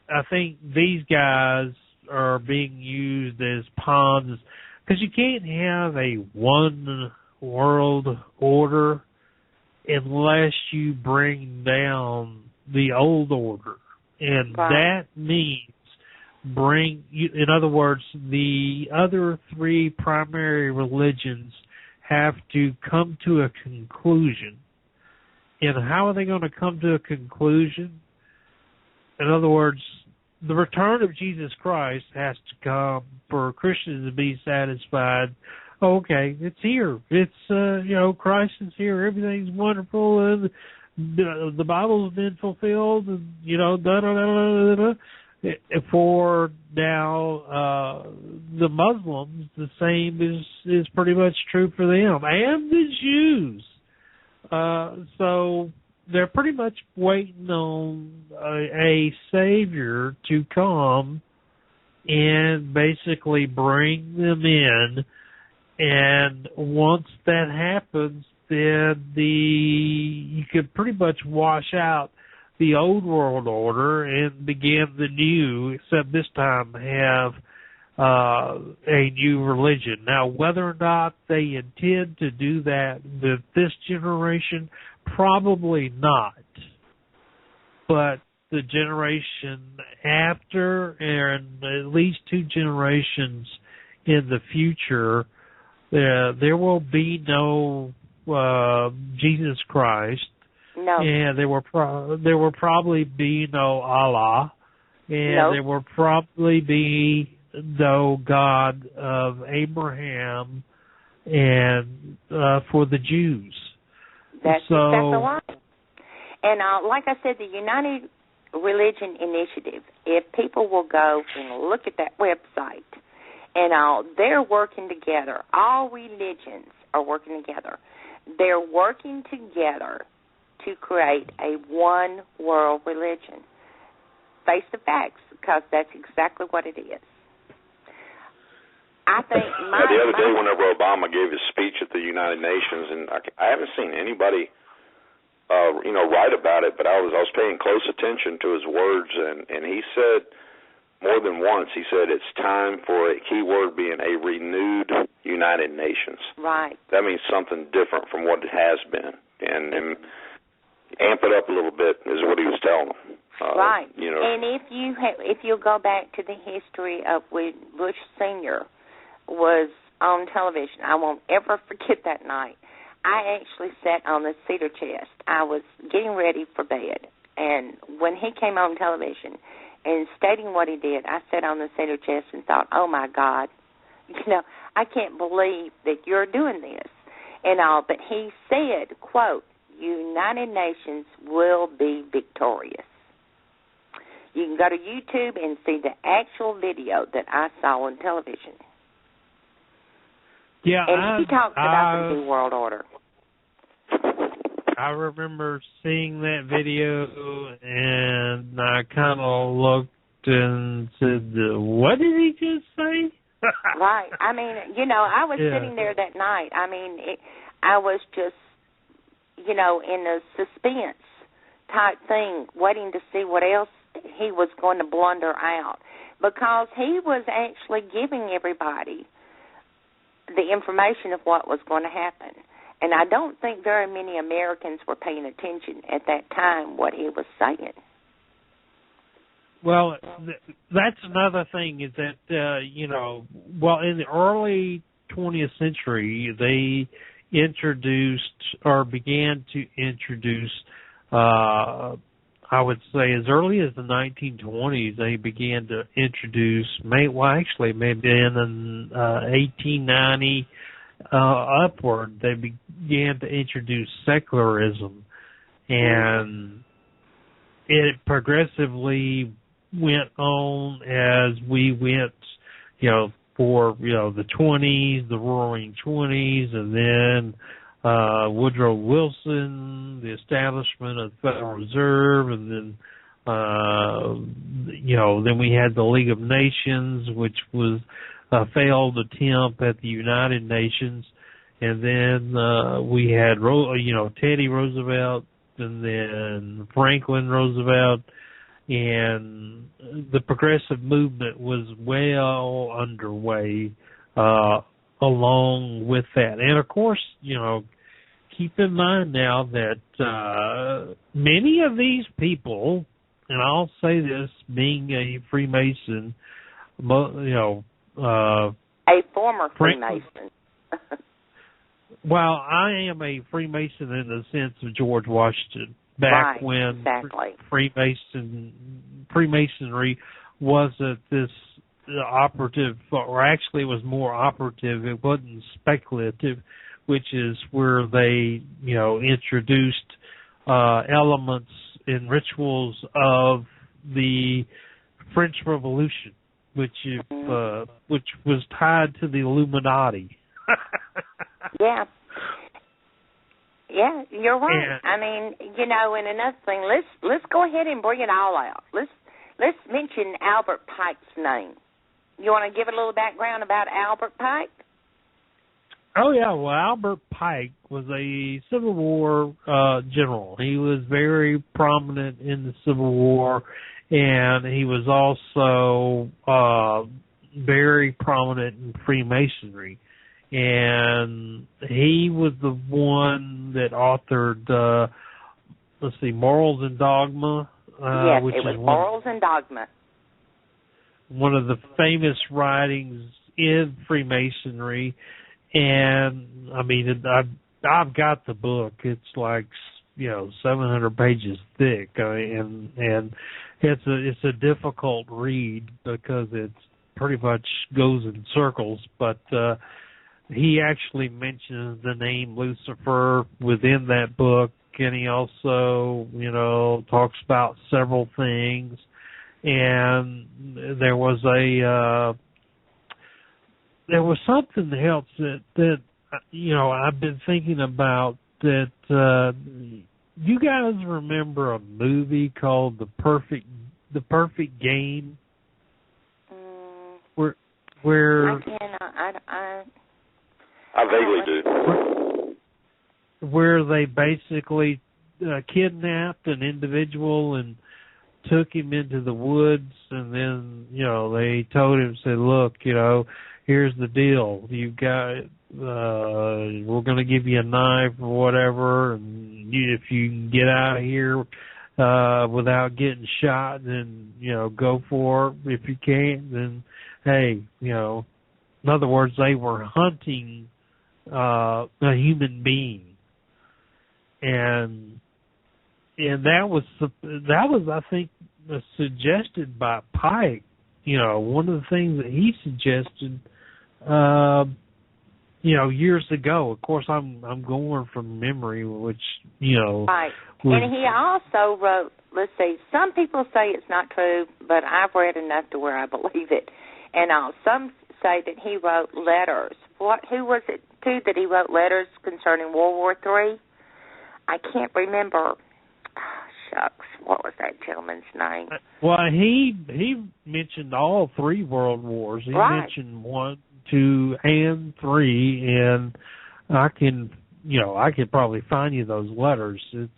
I think these guys are being used as pawns because you can't have a one world order unless you bring down the old order, and that means in other words, the other 3 primary religions have to come to a conclusion. And how are they going to come to a conclusion? In other words, the return of Jesus Christ has to come for Christians to be satisfied. Okay, it's here. It's, Christ is here. Everything's wonderful. And the Bible's been fulfilled. And, da-da-da-da-da-da. For now, the Muslims, the same is pretty much true for them, and the Jews. So they're pretty much waiting on a Savior to come and basically bring them in. And once that happens, then you could pretty much wash out the old world order and begin the new, except this time have a new religion. Now, whether or not they intend to do that with this generation, probably not. But the generation after, and at least 2 generations in the future, there will be no Jesus Christ. No. And there will probably be no Allah, and there will probably be no God of Abraham, and for the Jews. That's exactly right. And like I said, the United Religion Initiative, if people will go and look at that website, and they're working together. All religions are working together. They're working together to create a one world religion. face the facts, because that's exactly what it is. I think the other day, whenever Obama gave his speech at the United Nations, and I haven't seen anybody, write about it, but I was paying close attention to his words, and he said more than once, he said it's time for a key word being a renewed United Nations. Right. That means something different from what it has been, and amp it up a little bit is what he was telling them. Right. And if you go back to the history of when Bush Sr. was on television, I won't ever forget that night. I actually sat on the cedar chest. I was getting ready for bed, and when he came on television and stating what he did, I sat on the cedar chest and thought, oh, my God, I can't believe that you're doing this and all. But he said, quote, United Nations will be victorious. You can go to YouTube and see the actual video that I saw on television. Yeah, and he talks about the New World Order. I remember seeing that video, and I kind of looked and said, what did he just say? Right. I mean, I was sitting there that night. I mean, I was just, in a suspense type thing, waiting to see what else he was going to blunder out, because he was actually giving everybody the information of what was going to happen. And I don't think very many Americans were paying attention at that time what he was saying. Well, that's another thing is that, in the early 20th century, they introduced or began to introduce, I would say as early as the 1920s, they began to introduce, maybe in 1890 upward, they began to introduce secularism, and it progressively went on as we went, for the 20s, the Roaring 20s, and then Woodrow Wilson, the establishment of the Federal Reserve, and then then we had the League of Nations, which was a failed attempt at the United Nations, and then we had Teddy Roosevelt, and then Franklin Roosevelt, and the progressive movement was well underway along with that. And of course, keep in mind now that many of these people, and I'll say this, being a Freemason, a former Freemason. Well, I am a Freemason in the sense of George Washington. Back when Freemasonry wasn't this operative, or actually it was more operative. It wasn't speculative, which is where they, introduced elements and rituals of the French Revolution, which was tied to the Illuminati. Yeah, you're right. I mean, and another thing, let's go ahead and bring it all out. Let's mention Albert Pike's name. You want to give a little background about Albert Pike? Oh yeah, well, Albert Pike was a Civil War general. He was very prominent in the Civil War, and he was also very prominent in Freemasonry. And he was the one that authored, Morals and Dogma. Yes, which it was is Morals and Dogma. One of the famous writings in Freemasonry. And, I mean, I've got the book. It's like, 700 pages thick. And it's a difficult read because it's pretty much goes in circles. But, he actually mentions the name Lucifer within that book, and he also, talks about several things. And there was something else that I've been thinking about that you guys remember a movie called The Perfect The Perfect Game? Where I cannot. I vaguely do. Where they basically kidnapped an individual and took him into the woods, and then, you know, they told him, said, look, you know, here's the deal. You've got, we're going to give you a knife or whatever, and if you can get out of here without getting shot, then, you know, go for it. If you can't, then, hey, you know, in other words, they were hunting a human being. And that was I think suggested by Pike. You know, one of the things that he suggested, you know, years ago. Of course, I'm going from memory, which, you know, right. And he also wrote. Let's see. Some people say it's not true, but I've read enough to where I believe it. And some say that he wrote letters. Who was it to that he wrote letters concerning World War III? I can't remember. Oh, shucks, what was that gentleman's name? Well, he mentioned all 3 world wars. He mentioned 1, 2, and 3, and I can probably find you those letters. It's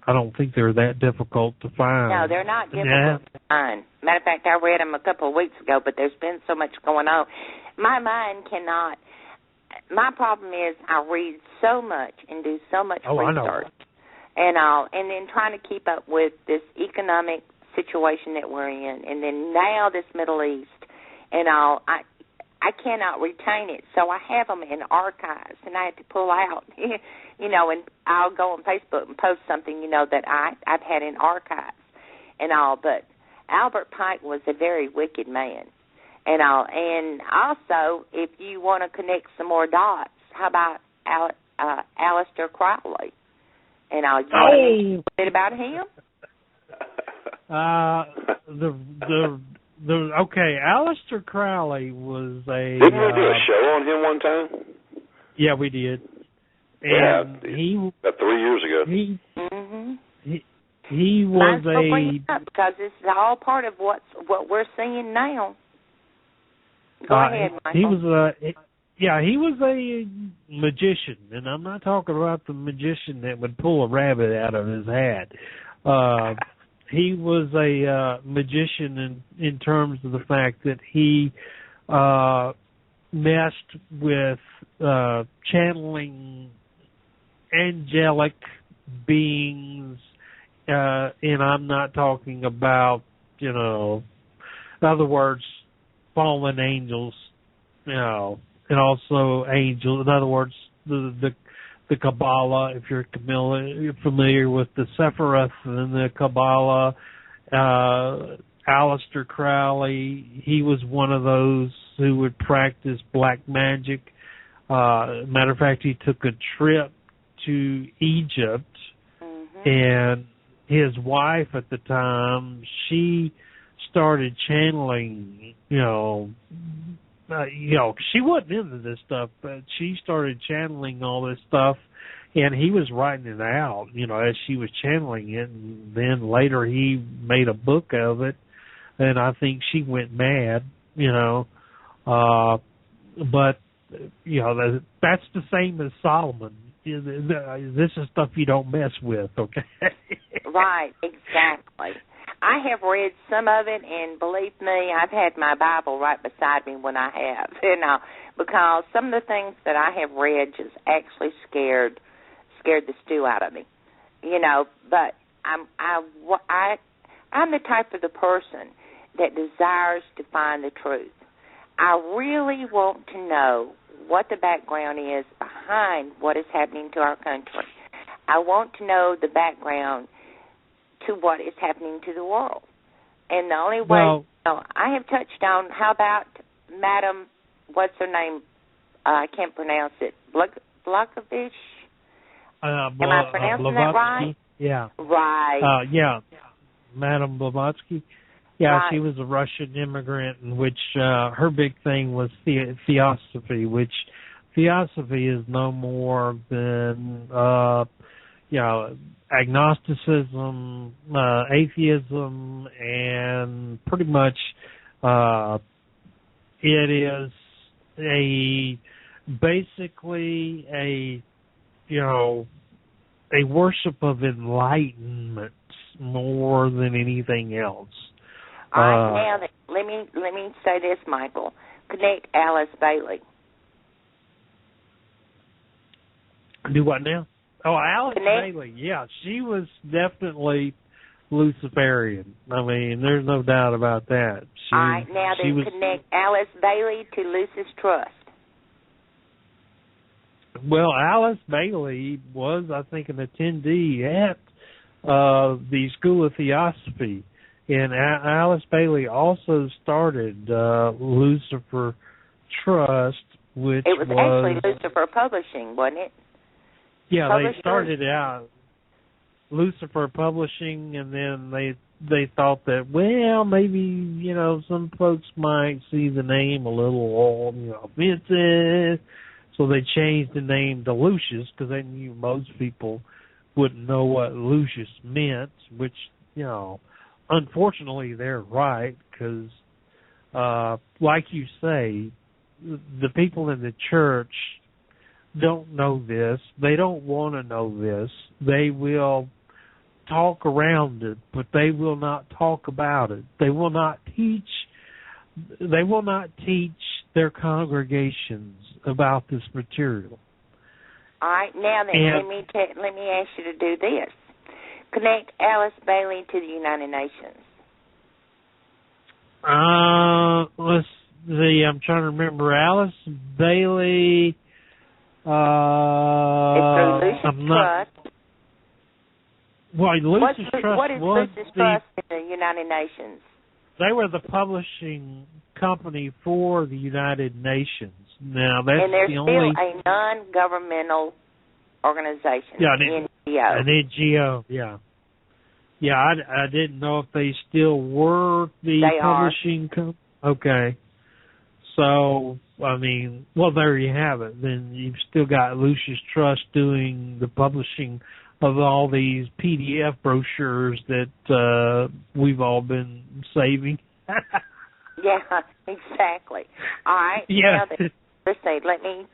I don't think they're that difficult to find. No, they're not difficult to find. Matter of fact, I read them a couple of weeks ago, but there's been so much going on. My mind cannot. My problem is I read so much and do so much research, and then trying to keep up with this economic situation that we're in, and then now this Middle East, and all. I cannot retain it, so I have them in archives, and I have to pull out, you know, and I'll go on Facebook and post something, you know, that I've had in archives and all. But Albert Pike was a very wicked man. And also, if you want to connect some more dots, how about Aleister Crowley? And you want to mention a bit about him? Okay, Aleister Crowley was a... Didn't we do a show on him one time? Yeah, we did. And he about 3 years ago. He was because this is all part of what we're seeing now. Go ahead, Michael. He was a magician, and I'm not talking about the magician that would pull a rabbit out of his hat. He was a magician in terms of the fact that he messed with channeling angelic beings, and I'm not talking about, you know, in other words, fallen angels, you know, and also angels. In other words, the Kabbalah, if you're familiar with the Sephiroth and the Kabbalah, Aleister Crowley, he was one of those who would practice black magic. Matter of fact, he took a trip to Egypt, and his wife at the time, she started channeling, she wasn't into this stuff, but she started channeling all this stuff, and he was writing it out, as she was channeling it, and then later he made a book of it, and I think she went mad, but, that's the same as Solomon. This is stuff you don't mess with, okay? Right, exactly. I have read some of it, and believe me, I've had my Bible right beside me when I have, because some of the things that I have read just actually scared the stew out of me, But I'm the type of the person that desires to find the truth. I really want to know what the background is behind what is happening to our country. I want to know the background to what is happening to the world. And the only way, I have touched on, how about Madam, what's her name? I can't pronounce it. Blagojevich? Am I pronouncing that right? Yeah. Right. Yeah. Madam Blavatsky. Yeah, right. She was a Russian immigrant in which her big thing was theosophy, which theosophy is no more than, agnosticism, atheism, and pretty much it is basically a worship of enlightenment more than anything else. All right, now let me say this, Michael. Connect Alice Bailey. Do what now? Oh, Alice Bailey. Yeah, she was definitely Luciferian. I mean, there's no doubt about that. All right, now connect Alice Bailey to Lucis Trust. Well, Alice Bailey was, I think, an attendee at the School of Theosophy. And Alice Bailey also started Lucifer Trust, which it was actually Lucifer Publishing, wasn't it? Yeah, they started out Lucifer Publishing, and then they thought that, well, maybe, some folks might see the name a little, offensive, so they changed the name to Lucius, because they knew most people wouldn't know what Lucius meant, which, unfortunately they're right, because, like you say, the people in the church don't know this. They don't want to know this. They will talk around it, but they will not talk about it. They will not teach their congregations about this material. All right, now then, let me ask you to do this. Connect Alice Bailey to the United Nations. Let's see. I'm trying to remember. Alice Bailey. It's through Lucis Trust. Well, Lucis Trust what is Lucis Trust in the United Nations? They were the publishing company for the United Nations. Now, that's and they're still a non-governmental organization. Yeah, NGO. An NGO, yeah. Yeah, I didn't know if they still were the publishing company. Okay. So, I mean, well, there you have it. Then you've still got Lucis Trust doing the publishing of all these PDF brochures that we've all been saving. Yeah, exactly. All right. Yeah. Let's see. Let me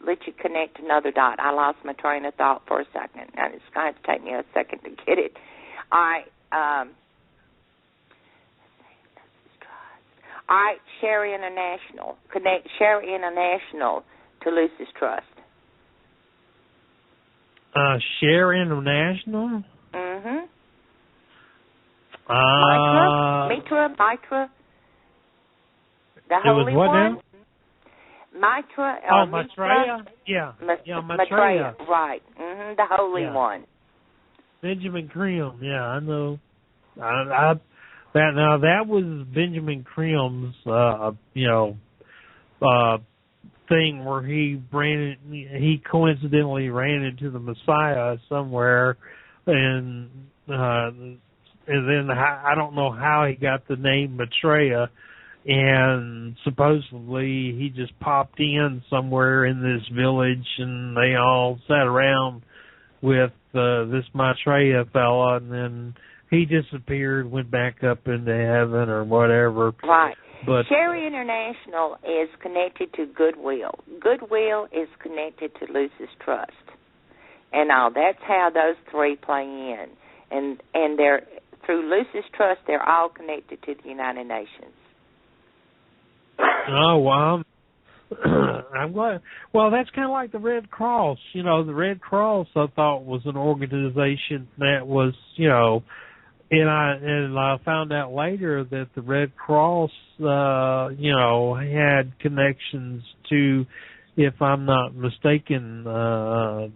let you connect another dot. I lost my train of thought for a second. Now it's going to have to take me a second to get it. All right. All right, Sherry International. Connect Sherry International to Lucis Trust. Share International? Mm-hmm. Mitra. The Holy One. Mitra. Maitreya? Yeah. Maitreya. Right. Mm-hmm. The Holy One. Benjamin Creme. Yeah, I know. That was Benjamin Creme's, thing where he coincidentally ran into the Messiah somewhere, and then I don't know how he got the name Maitreya, and supposedly he just popped in somewhere in this village, and they all sat around with this Maitreya fella, and then he disappeared, went back up into heaven or whatever. Right. But Sherry International is connected to Goodwill. Goodwill is connected to Lucis Trust. And that's how those three play in. And they're through Lucis Trust, they're all connected to the United Nations. Oh, well, I'm glad. Well, that's kind of like the Red Cross. The Red Cross, I thought, was an organization that was, and I found out later that the Red Cross, had connections to, if I'm not mistaken,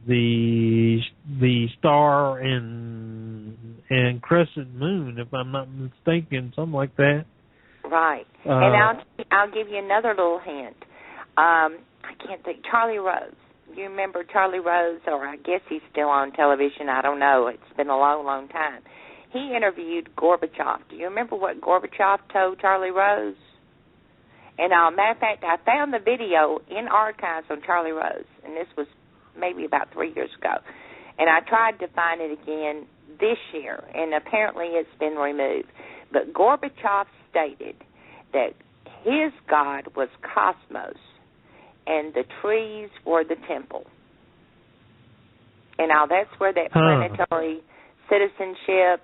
the Star and Crescent Moon, if I'm not mistaken, something like that. Right. And I'll give you another little hint. I can't think. Charlie Rose. You remember Charlie Rose? Or I guess he's still on television. I don't know. It's been a long, long time. He interviewed Gorbachev. Do you remember what Gorbachev told Charlie Rose? And matter of fact, I found the video in archives on Charlie Rose, and this was maybe about 3 years ago. And I tried to find it again this year, and apparently it's been removed. But Gorbachev stated that his God was cosmos, and the trees were the temple. And now that's where that planetary citizenship,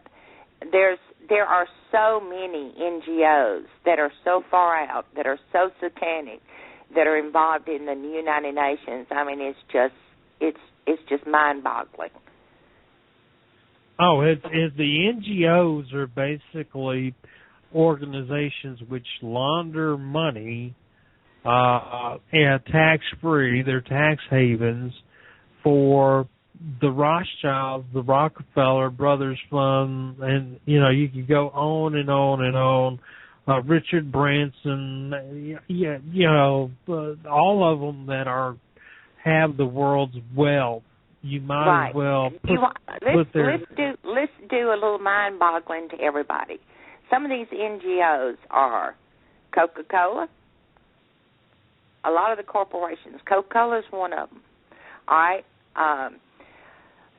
there are so many NGOs that are so far out, that are so satanic, that are involved in the United Nations. I mean, it's just mind-boggling. Oh, the NGOs are basically organizations which launder money and tax-free. They're tax havens for the Rothschilds, the Rockefeller Brothers Fund, and, you could go on and on and on. Richard Branson, all of them that have the world's wealth. You might as well let's do a little mind-boggling to everybody. Some of these NGOs are Coca-Cola. A lot of the corporations. Coca-Cola is one of them. All right.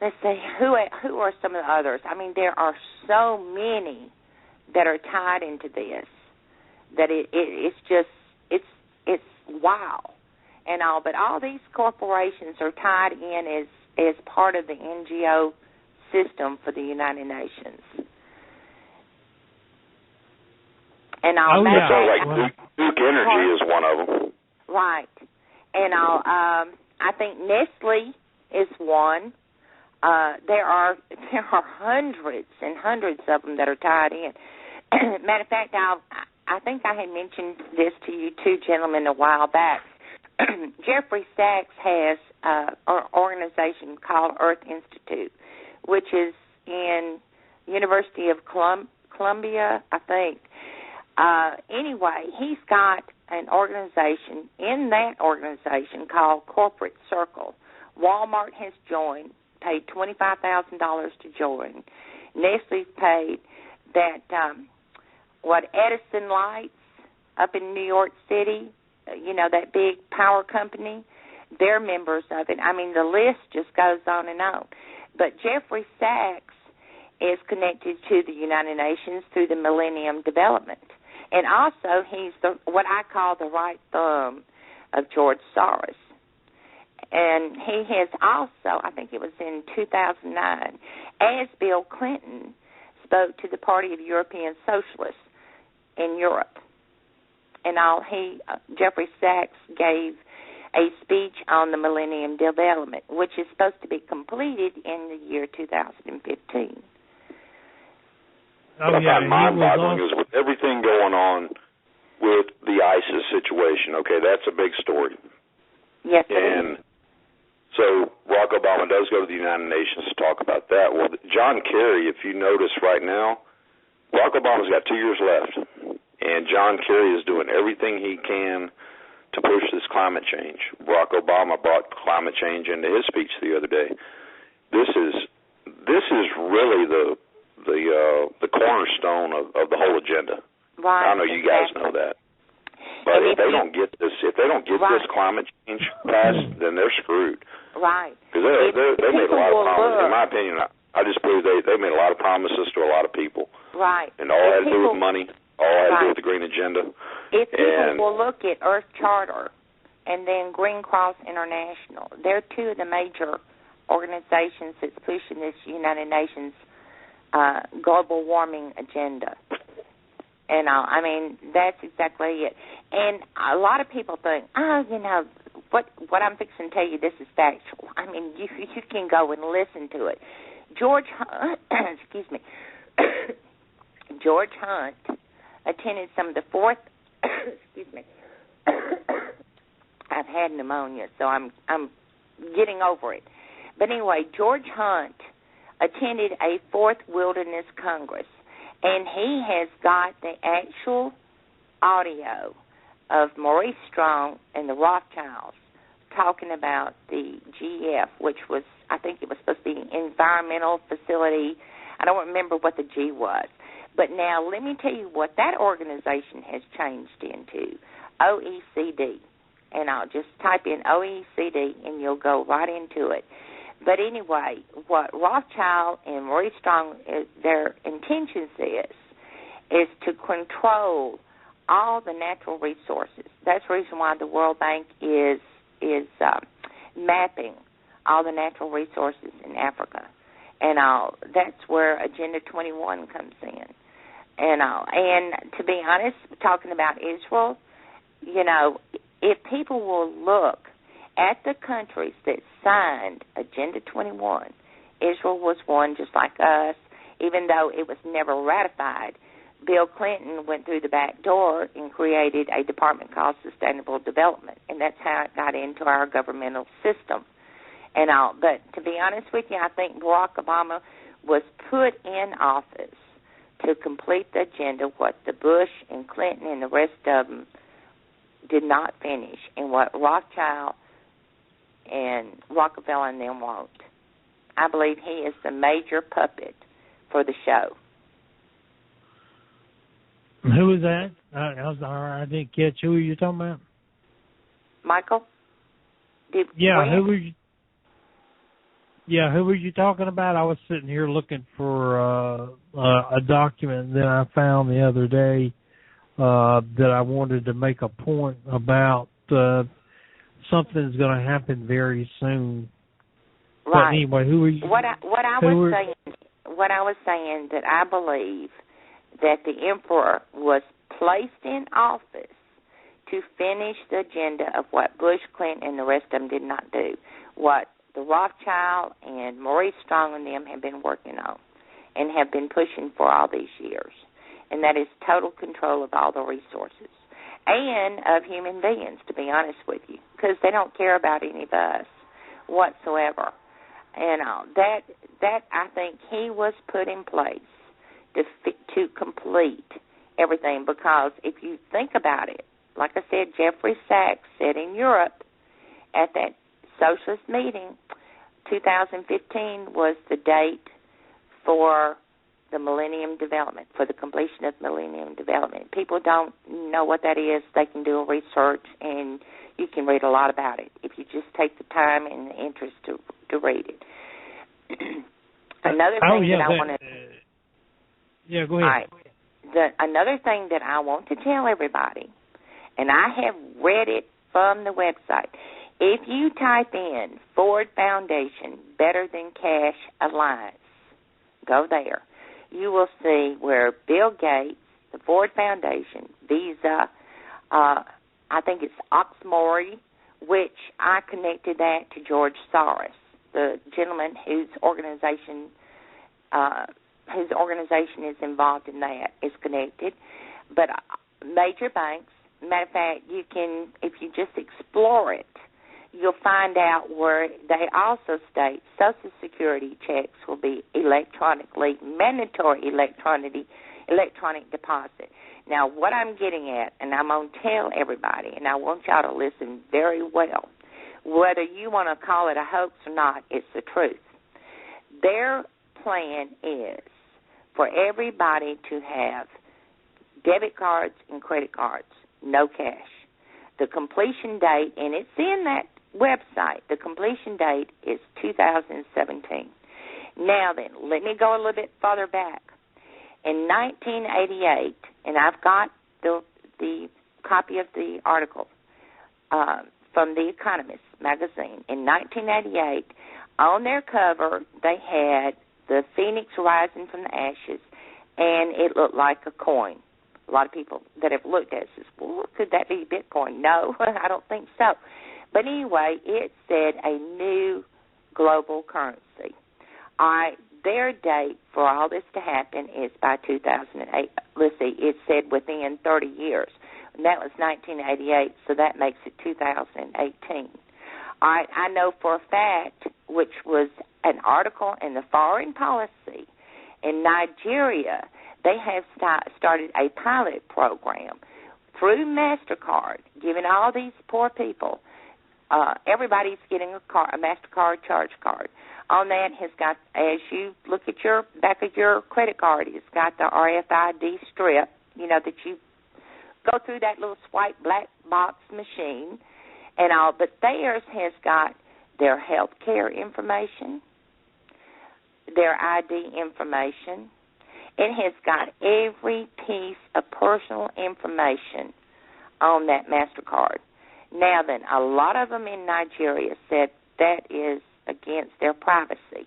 Let's see, who are some of the others? I mean, there are so many that are tied into this that it's wow and all. But all these corporations are tied in as part of the NGO system for the United Nations. And all Duke Energy is one of them. Right. And I think Nestle is one. There are hundreds and hundreds of them that are tied in. Matter of fact, I think I had mentioned this to you two gentlemen a while back. Jeffrey Sachs has an organization called Earth Institute, which is in University of Columbia, I think. Anyway, he's got an organization in that organization called Corporate Circle. Walmart has joined, paid $25,000 to join. Nestle's paid that, Edison Lights up in New York City, that big power company, they're members of it. I mean, the list just goes on and on. But Jeffrey Sachs is connected to the United Nations through the Millennium Development. And also, he's what I call the right thumb of George Soros. And he has also, I think it was in 2009, as Bill Clinton spoke to the Party of European Socialists in Europe. And Jeffrey Sachs gave a speech on the Millennium Development, which is supposed to be completed in the year 2015. What I find mind-boggling is with everything going on with the ISIS situation, okay, that's a big story. Yes, and so Barack Obama does go to the United Nations to talk about that. Well, John Kerry, if you notice right now, Barack Obama's got 2 years left, and John Kerry is doing everything he can to push this climate change. Barack Obama brought climate change into his speech the other day. This is really the cornerstone of the whole agenda. Right. I know you guys know that. But if they don't get this climate change passed, then they're screwed. Right. Because they made a lot of promises. In my opinion, I just believe they made a lot of promises to a lot of people. Right. And all had to do with money. All had to do with the green agenda. If people will look at Earth Charter and then Green Cross International, they're two of the major organizations that's pushing this United Nations global warming agenda. And I mean, that's exactly it. And a lot of people think, what I'm fixing to tell you, this is factual. I mean, you can go and listen to it. George Hunt, George Hunt attended some of the fourth. I've had pneumonia, so I'm getting over it. But anyway, George Hunt attended a fourth Wilderness Congress, and he has got the actual audio of Maurice Strong and the Rothschilds talking about the GF, which was, I think it was supposed to be an environmental facility. I don't remember what the G was. But now let me tell you what that organization has changed into, OECD. And I'll just type in OECD and you'll go right into it. But anyway, what Rothschild and Maurice Strong, their intentions is to control all the natural resources. That's the reason why the World Bank is mapping all the natural resources in Africa. And that's where Agenda 21 comes in. And to be honest, talking about Israel, if people will look at the countries that signed Agenda 21, Israel was one just like us, even though it was never ratified. Bill Clinton went through the back door and created a department called Sustainable Development, and that's how it got into our governmental system. But to be honest with you, I think Barack Obama was put in office to complete the agenda, what the Bush and Clinton and the rest of them did not finish, and what Rothschild and Rockefeller and them won't. I believe he is the major puppet for the show. Who is that? I didn't catch who you're talking about. Michael? Who were you talking about? I was sitting here looking for a document that I found the other day that I wanted to make a point about. Something's going to happen very soon. Right. But anyway, who are you? What I was saying that I believe that the emperor was placed in office to finish the agenda of what Bush, Clinton, and the rest of them did not do, what the Rothschild and Maurice Strong and them have been working on and have been pushing for all these years, and that is total control of all the resources and of human beings, to be honest with you, because they don't care about any of us whatsoever. And that I think he was put in place to complete everything, because if you think about it, like I said, Jeffrey Sachs said in Europe at that socialist meeting, 2015 was the date for the Millennium Development, for the completion of Millennium Development. People don't know what that is. They can do a research, and you can read a lot about it if you just take the time and the interest to read it. Another thing I want to... Yeah, go ahead. Another thing that I want to tell everybody, and I have read it from the website, if you type in Ford Foundation Better Than Cash Alliance, go there, you will see where Bill Gates, the Ford Foundation, Visa, I think it's Oxmory, which I connected that to George Soros, the gentleman whose organization is involved in that, is connected. But major banks, matter of fact, you can, if you just explore it, you'll find out where they also state Social Security checks will be mandatory electronic deposit. Now, what I'm getting at, and I'm going to tell everybody, and I want y'all to listen very well, whether you want to call it a hoax or not, it's the truth. Their plan is for everybody to have debit cards and credit cards, no cash. The completion date, and it's in that website, the completion date is 2017. Now then, let me go a little bit farther back. In 1988, and I've got the copy of the article from The Economist magazine. In 1988, on their cover, they had the phoenix rising from the ashes, and it looked like a coin. A lot of people that have looked at it says, well, could that be Bitcoin? No, I don't think so. But anyway, it said a new global currency. Their date for all this to happen is by 2008. Let's see, it said within 30 years. And that was 1988, so that makes it 2018. I know for a fact, which was an article in the Foreign Policy, in Nigeria, they have started a pilot program through MasterCard, giving all these poor people, everybody's getting a MasterCard charge card. On that has got, as you look at your back of your credit card, it's got the RFID strip, that you go through that little white black box machine and all. But theirs has got their health care information, their ID information. It has got every piece of personal information on that MasterCard. Now then, a lot of them in Nigeria said that is against their privacy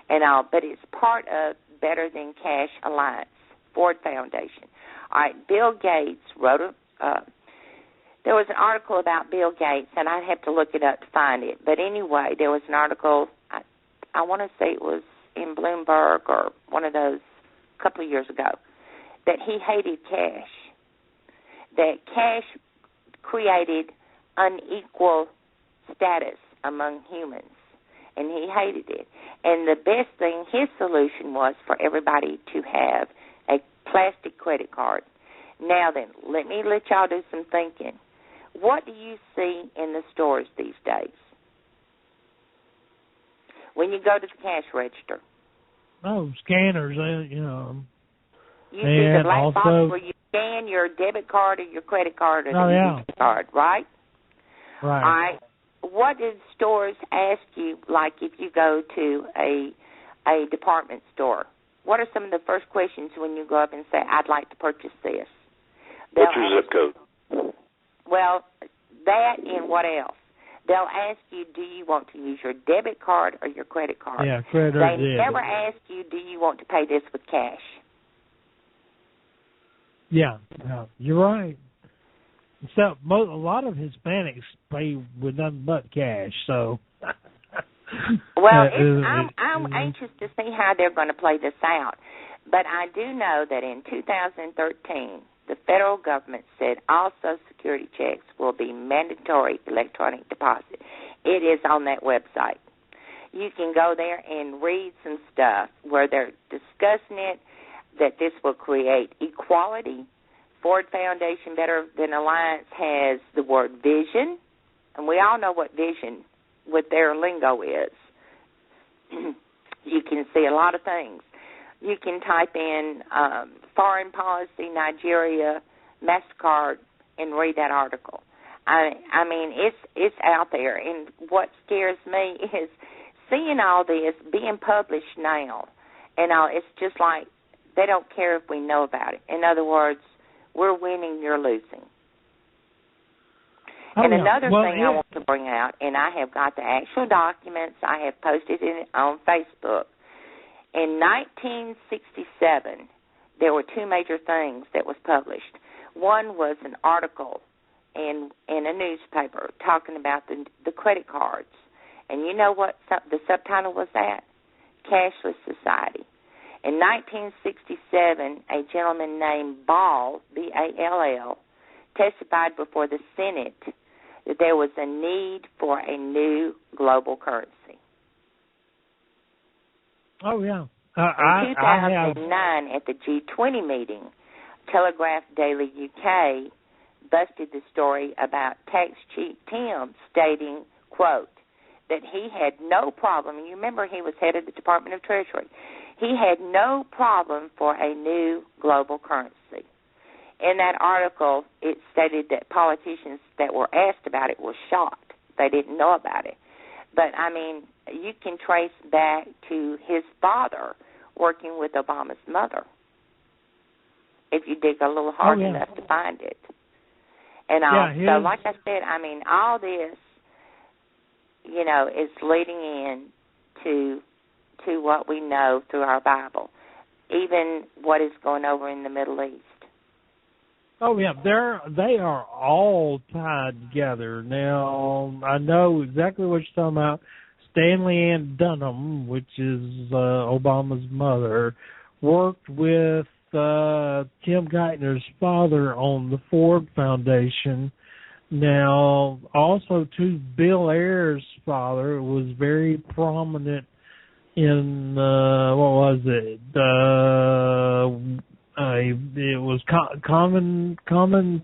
and all, but it's part of Better Than Cash Alliance, Ford Foundation. All right, Bill Gates wrote there was an article about Bill Gates, and I'd have to look it up to find it. But anyway, there was an article, I want to say it was in Bloomberg or one of those a couple of years ago, that he hated cash, that cash created unequal status among humans, and he hated it. And the best thing, his solution was for everybody to have a plastic credit card. Now then, let y'all do some thinking. What do you see in the stores these days when you go to the cash register? Oh, scanners, You see the black box where you scan your debit card or your credit card or the Visa card, right? Right. All right. What did stores ask you, like if you go to a department store? What are some of the first questions when you go up and say, I'd like to purchase this? What's your zip code? Well, that and what else? They'll ask you, do you want to use your debit card or your credit card? Yeah, credit or debit. They never ask you, do you want to pay this with cash? Yeah, you're right. So a lot of Hispanics pay with nothing but cash. So, well, I'm anxious to see how they're going to play this out. But I do know that in 2013, the federal government said all Social Security checks will be mandatory electronic deposit. It is on that website. You can go there and read some stuff where they're discussing it, that this will create equality. Ford Foundation Better Than Alliance has the word vision, and we all know what vision with their lingo is. You can see a lot of things. You can type in foreign policy, Nigeria, MasterCard, and read that article. I mean, it's out there, and what scares me is seeing all this being published now, and it's just like they don't care if we know about it. In other words, we're winning, you're losing. And another thing I want to bring out, and I have got the actual documents, I have posted it on Facebook. In 1967, there were two major things that was published. One was an article in a newspaper talking about the credit cards. And you know what the subtitle was at? Cashless Society. In 1967, a gentleman named Ball, B-A-L-L, testified before the Senate that there was a need for a new global currency. Oh, yeah. In 2009, at the G20 meeting, Telegraph Daily UK busted the story about tax cheat Tim stating, quote, that he had no problem, and you remember he was head of the Department of Treasury, he had no problem for a new global currency. In that article, it stated that politicians that were asked about it were shocked. They didn't know about it. But, I mean, you can trace back to his father working with Obama's mother, if you dig a little hard enough to find it. And so, like I said, I mean, all this, you know, is leading in to what we know through our Bible, even what is going over in the Middle East. Oh, yeah, they are all tied together. Now, I know exactly what you're talking about. Stanley Ann Dunham, which is Obama's mother, worked with Tim Geithner's father on the Ford Foundation. Now, also, too, Bill Ayer's father was very prominent in, what was it? It was common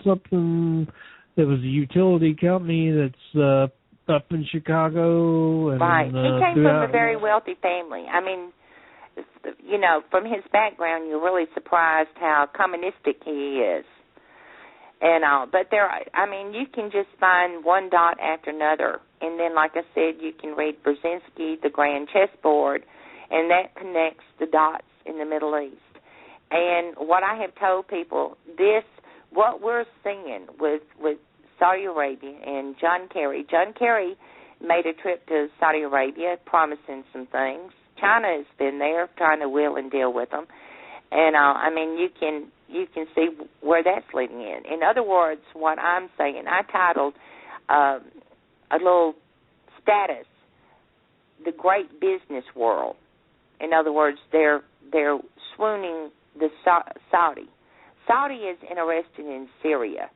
something. It was a utility company that's up in Chicago. And, right. He came from a very wealthy family. I mean, you know, from his background, you're really surprised how communistic he is. But you can just find one dot after another, and then, like I said, you can read Brzezinski, the Grand Chessboard, and that connects the dots in the Middle East. And what I have told people, what we're seeing with Saudi Arabia and John Kerry. John Kerry made a trip to Saudi Arabia, promising some things. China has been there, trying to wheel and deal with them. And you can see where that's leading in. In other words, what I'm saying, I titled a little status, "The Great Business World." In other words, they're swooning the Saudi. Saudi is interested in Syria,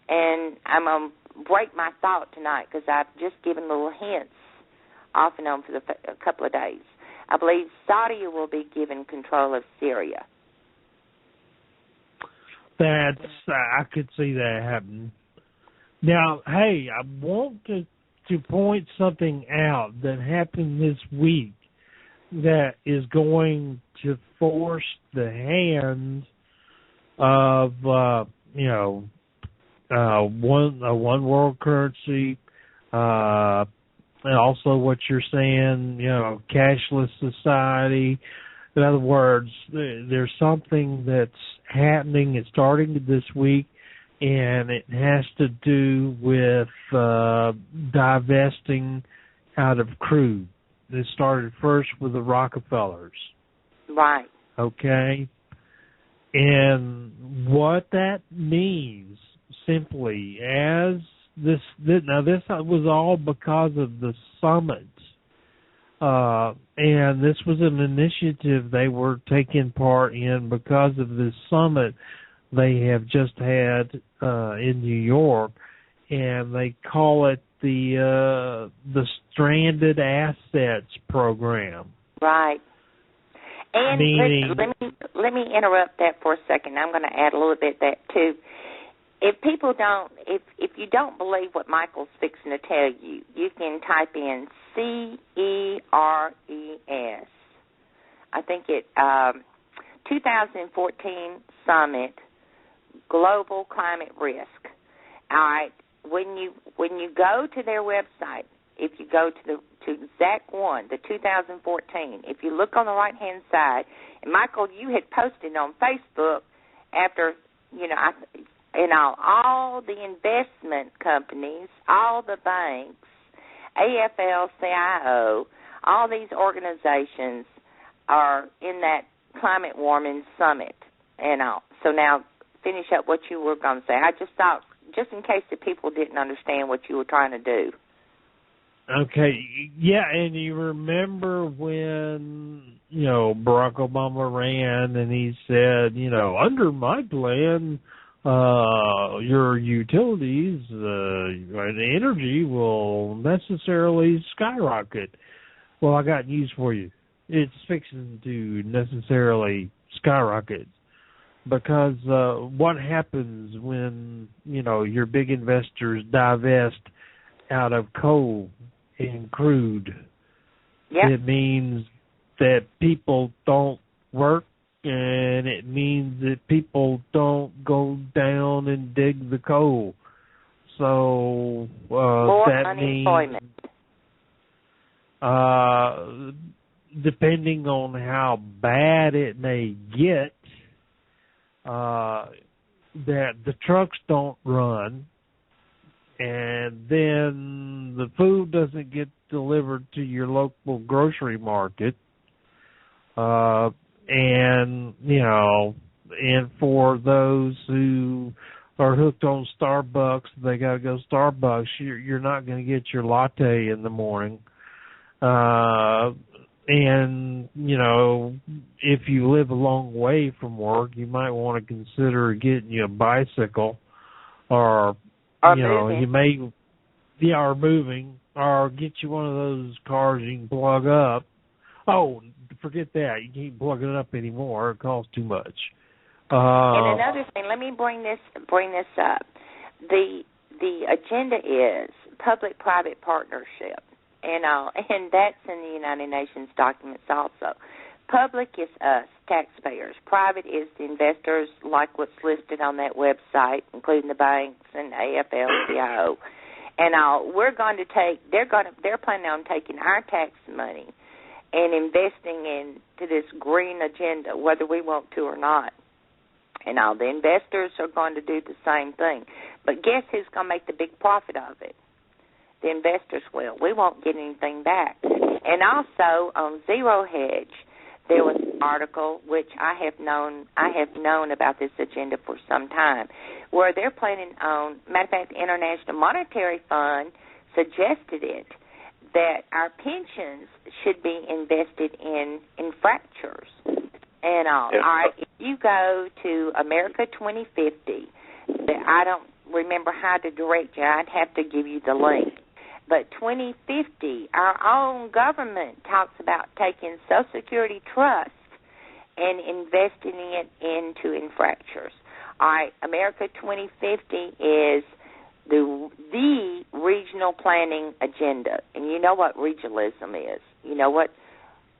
and I'm going to break my thought tonight because I've just given little hints off and on for a couple of days. I believe Saudi will be given control of Syria. I could see that happening. Now, hey, I want to point something out that happened this week that is going to force the hands of one world currency, and also what you're saying, cashless society. In other words, there's something that's happening. It's starting this week, and it has to do with divesting out of crude. It started first with the Rockefellers. Right. Okay? And what that means, simply, this was all because of the summit. And this was an initiative they were taking part in because of this summit they have just had in New York, and they call it the Stranded Assets Program. Right. And meaning, let me interrupt that for a second. I'm going to add a little bit that too. If you don't believe what Michael's fixing to tell you, you can type in CERES. I think 2014 Summit, Global Climate Risk. All right. When you go to their website, if you go to ZAC1, the 2014, if you look on the right-hand side, and Michael, you had posted on Facebook after, all the investment companies, all the banks, AFL-CIO, all these organizations are in that climate warming summit and all. So now finish up what you were going to say. I just thought, just in case the people didn't understand what you were trying to do. Okay, yeah, and you remember when, Barack Obama ran and he said, under my plan, your utilities, the energy will necessarily skyrocket. Well, I got news for you. It's fixing to necessarily skyrocket. Because what happens when, your big investors divest out of coal and crude? Yep. It means that people don't work, and it means that people don't go down and dig the coal. So more that unemployment. means, depending on how bad it may get, that the trucks don't run, and then the food doesn't get delivered to your local grocery market, and for those who are hooked on Starbucks, they got to go to Starbucks. You're not going to get your latte in the morning. And, if you live a long way from work, you might want to consider getting you a bicycle or moving. you may, or moving, or get you one of those cars you can plug up. Oh, forget that. You can't plug it up anymore. It costs too much. And another thing, let me bring this up. The agenda is public-private partnership. And that's in the United Nations documents also. Public is us, taxpayers. Private is the investors, like what's listed on that website, including the banks and AFL-CIO. And they're planning on taking our tax money and investing into this green agenda, whether we want to or not. And all the investors are going to do the same thing. But guess who's going to make the big profit of it? The investors will. We won't get anything back. And also on Zero Hedge, there was an article which I have known about this agenda for some time, where they're planning on, matter of fact, the International Monetary Fund suggested it, that our pensions should be invested in fractures. And all right, if you go to America 2050, I don't remember how to direct you. I'd have to give you the link. But 2050, our own government talks about taking Social Security Trust and investing it into infrastructures. All right, America 2050 is the regional planning agenda. And you know what regionalism is. You know what?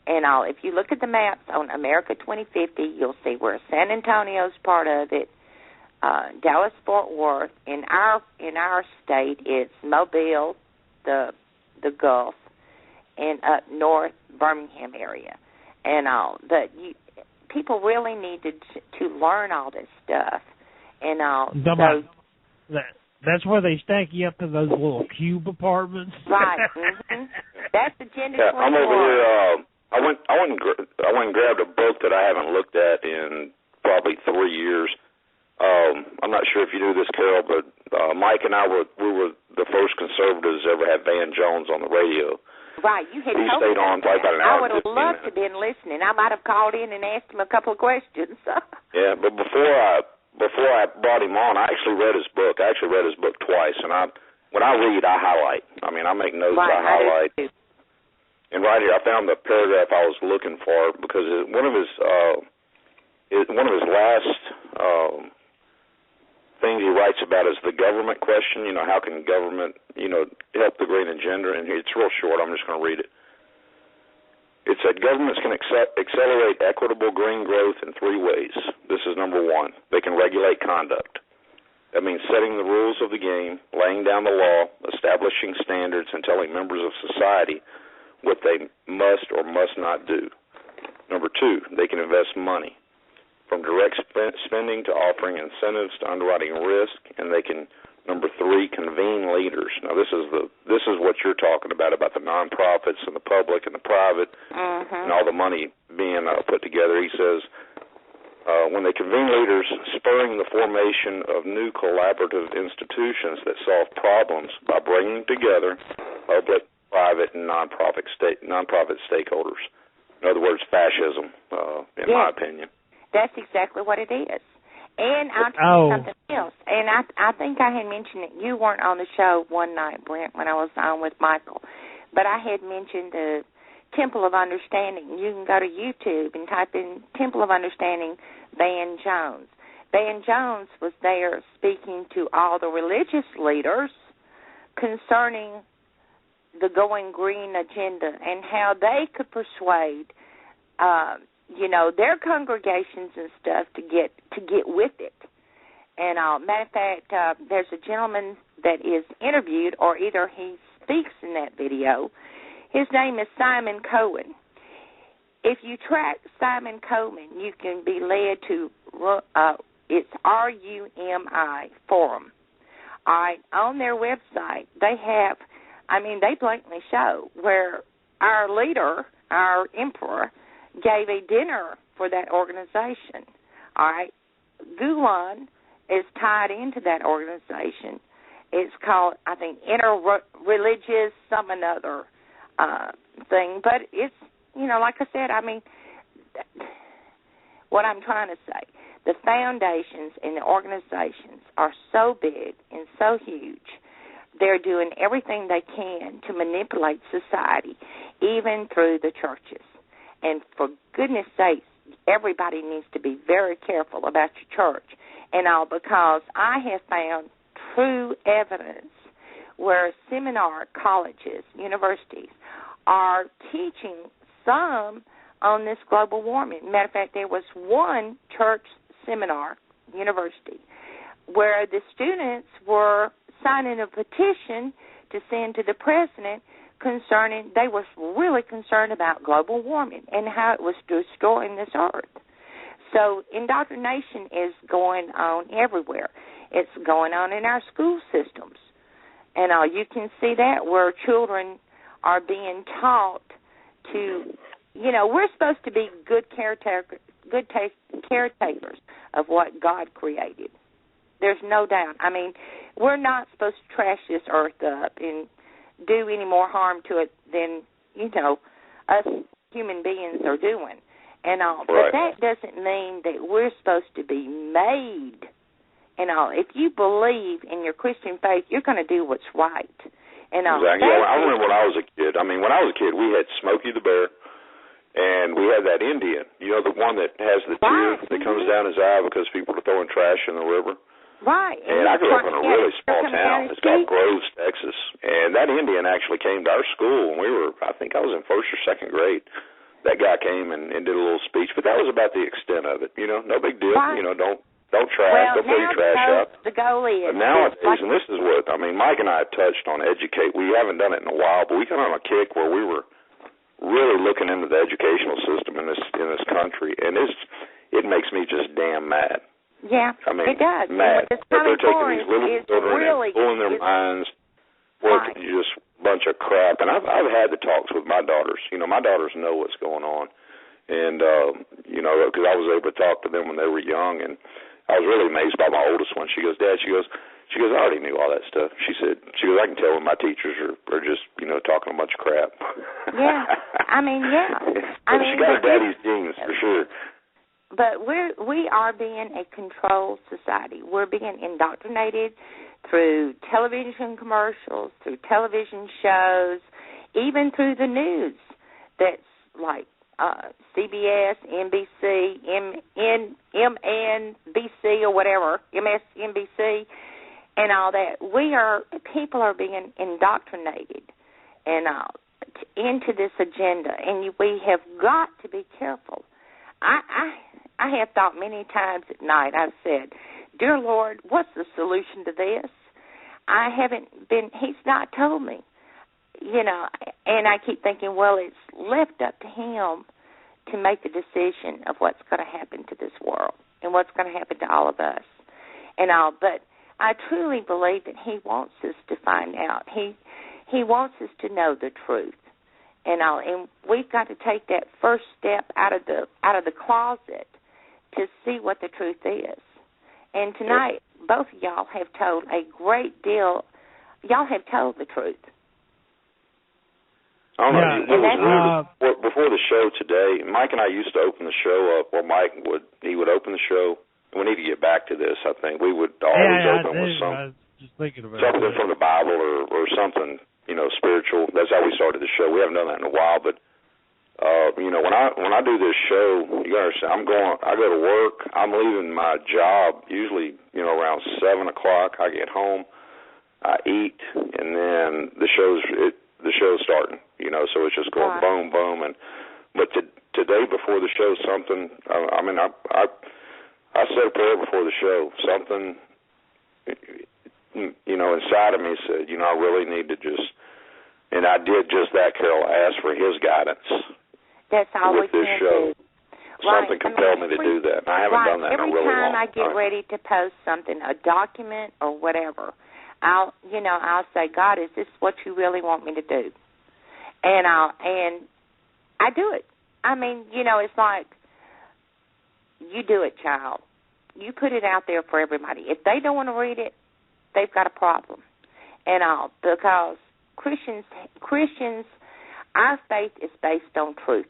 And if you look at the maps on America 2050, you'll see where San Antonio's part of it, Dallas-Fort Worth. In our state, it's Mobile, the Gulf, and up north, Birmingham area, and all. But people really needed to learn all this stuff, and all. That's where they stack you up in those little cube apartments. Right. Mm-hmm. That's Agenda 21. I'm over here. I went and grabbed a book that I haven't looked at in probably 3 years. I'm not sure if you knew this, Carol, but Mike and I were the first conservatives to ever have Van Jones on the radio. Right, you had he stayed on for about an hour. I would have loved to have been listening. I might have called in and asked him a couple of questions. Yeah, but before I brought him on, I actually read his book. I actually read his book twice, and when I read, I highlight. I mean, I make notes. Right, I highlight. And right here, I found the paragraph I was looking for because one of his last things he writes about is the government question. You know, how can government, help the green agenda? And it's real short. I'm just going to read it. It said governments can accelerate equitable green growth in 3 ways. This is number 1. They can regulate conduct. That means setting the rules of the game, laying down the law, establishing standards, and telling members of society what they must or must not do. Number 2, they can invest money, from direct spending to offering incentives to underwriting risk, and they can, number 3, convene leaders. Now this is what you're talking about the nonprofits and the public and the private and all the money being put together. He says when they convene leaders, spurring the formation of new collaborative institutions that solve problems by bringing together public, private, and nonprofit stakeholders. In other words, fascism, in my opinion. That's exactly what it is. And I'll tell you something else. And I think I had mentioned it. You weren't on the show one night, Brent, when I was on with Michael. But I had mentioned the Temple of Understanding. You can go to YouTube and type in Temple of Understanding Van Jones. Van Jones was there speaking to all the religious leaders concerning the Going Green agenda and how they could persuade their congregations and stuff to get with it. And matter of fact, there's a gentleman that is interviewed, or either he speaks in that video. His name is Simon Cohen. If you track Simon Cohen, you can be led to it's RUMI Forum. All right, on their website, they have, they blatantly show where our leader, our emperor, gave a dinner for that organization. All right. Gulen is tied into that organization. It's called, I think, interreligious some another thing. But it's, like I said, what I'm trying to say, the foundations and the organizations are so big and so huge. They're doing everything they can to manipulate society, even through the churches. And for goodness sakes, everybody needs to be very careful about your church and all, because I have found true evidence where seminar colleges, universities, are teaching some on this global warming. Matter of fact, there was one church seminar, university, where the students were signing a petition to send to the president concerning, they were really concerned about global warming and how it was destroying this earth. So indoctrination is going on everywhere. It's going on in our school systems. And you can see that where children are being taught to, we're supposed to be good caretakers of what God created. There's no doubt. I mean, we're not supposed to trash this earth up and do any more harm to it than, us human beings are doing. And all. Right. But that doesn't mean that we're supposed to be made. And all. If you believe in your Christian faith, you're going to do what's right. And all. Exactly. Yeah, I remember when I was a kid. I mean, when I was a kid, we had Smokey the Bear, and we had that Indian. The one that has the tear that comes down his eye because people are throwing trash in the river. Right. And I grew up in a really small town. It's called Groves, Texas. And that Indian actually came to our school when I think I was in first or second grade. That guy came and did a little speech, but that was about the extent of it. No big deal. Right. Don't trash. Don't throw your trash out. The goal is. But nowadays, and this is what, Mike and I touched on educate. We haven't done it in a while, but we got on a kick where we were really looking into the educational system in this country, and it makes me just damn mad. Yeah, it does. Mad. That they're taking these little children and pulling their minds, working just a bunch of crap. And I've had the talks with my daughters. My daughters know what's going on, and because I was able to talk to them when they were young, and I was really amazed by my oldest one. She goes, Dad, she goes, I already knew all that stuff. She goes, I can tell when my teachers are just, talking a bunch of crap. Yeah, yeah. She got her daddy's genes for sure. But we are being a controlled society. We're being indoctrinated through television commercials, through television shows, even through the news. That's like CBS, NBC, MNBC or whatever, MSNBC, and all that. People are being indoctrinated and into this agenda, and we have got to be careful. I have thought many times at night, I've said, Dear Lord, what's the solution to this? He's not told me, and I keep thinking, well, it's left up to him to make the decision of what's going to happen to this world and what's going to happen to all of us and all. But I truly believe that he wants us to find out. He wants us to know the truth. And all, and we've got to take that first step out of the closet to see what the truth is. And tonight, both of y'all have told a great deal. Y'all have told the truth. I don't know. It was weird. Before the show today, Mike and I used to open the show up. Well, Mike would open the show. We need to get back to this. I think we would always open with something from the Bible or something. Spiritual. That's how we started the show. We haven't done that in a while, but when I do this show, you gotta understand, I go to work. I'm leaving my job usually, around 7:00. I get home, I eat, and then the show's starting. So it's just going boom, boom, but today before the show, something. I said a prayer before the show. Something, inside of me said, I really need to just. And I did just that, Carol. I asked for his guidance. That's all with this show. Something compelled me to do that. I haven't done that in a really long time. Every time I get ready to post something, a document or whatever, I'll say, God, is this what you really want me to do? And I do it. It's like, you do it, child. You put it out there for everybody. If they don't want to read it, they've got a problem. Because Christians, our faith is based on truth.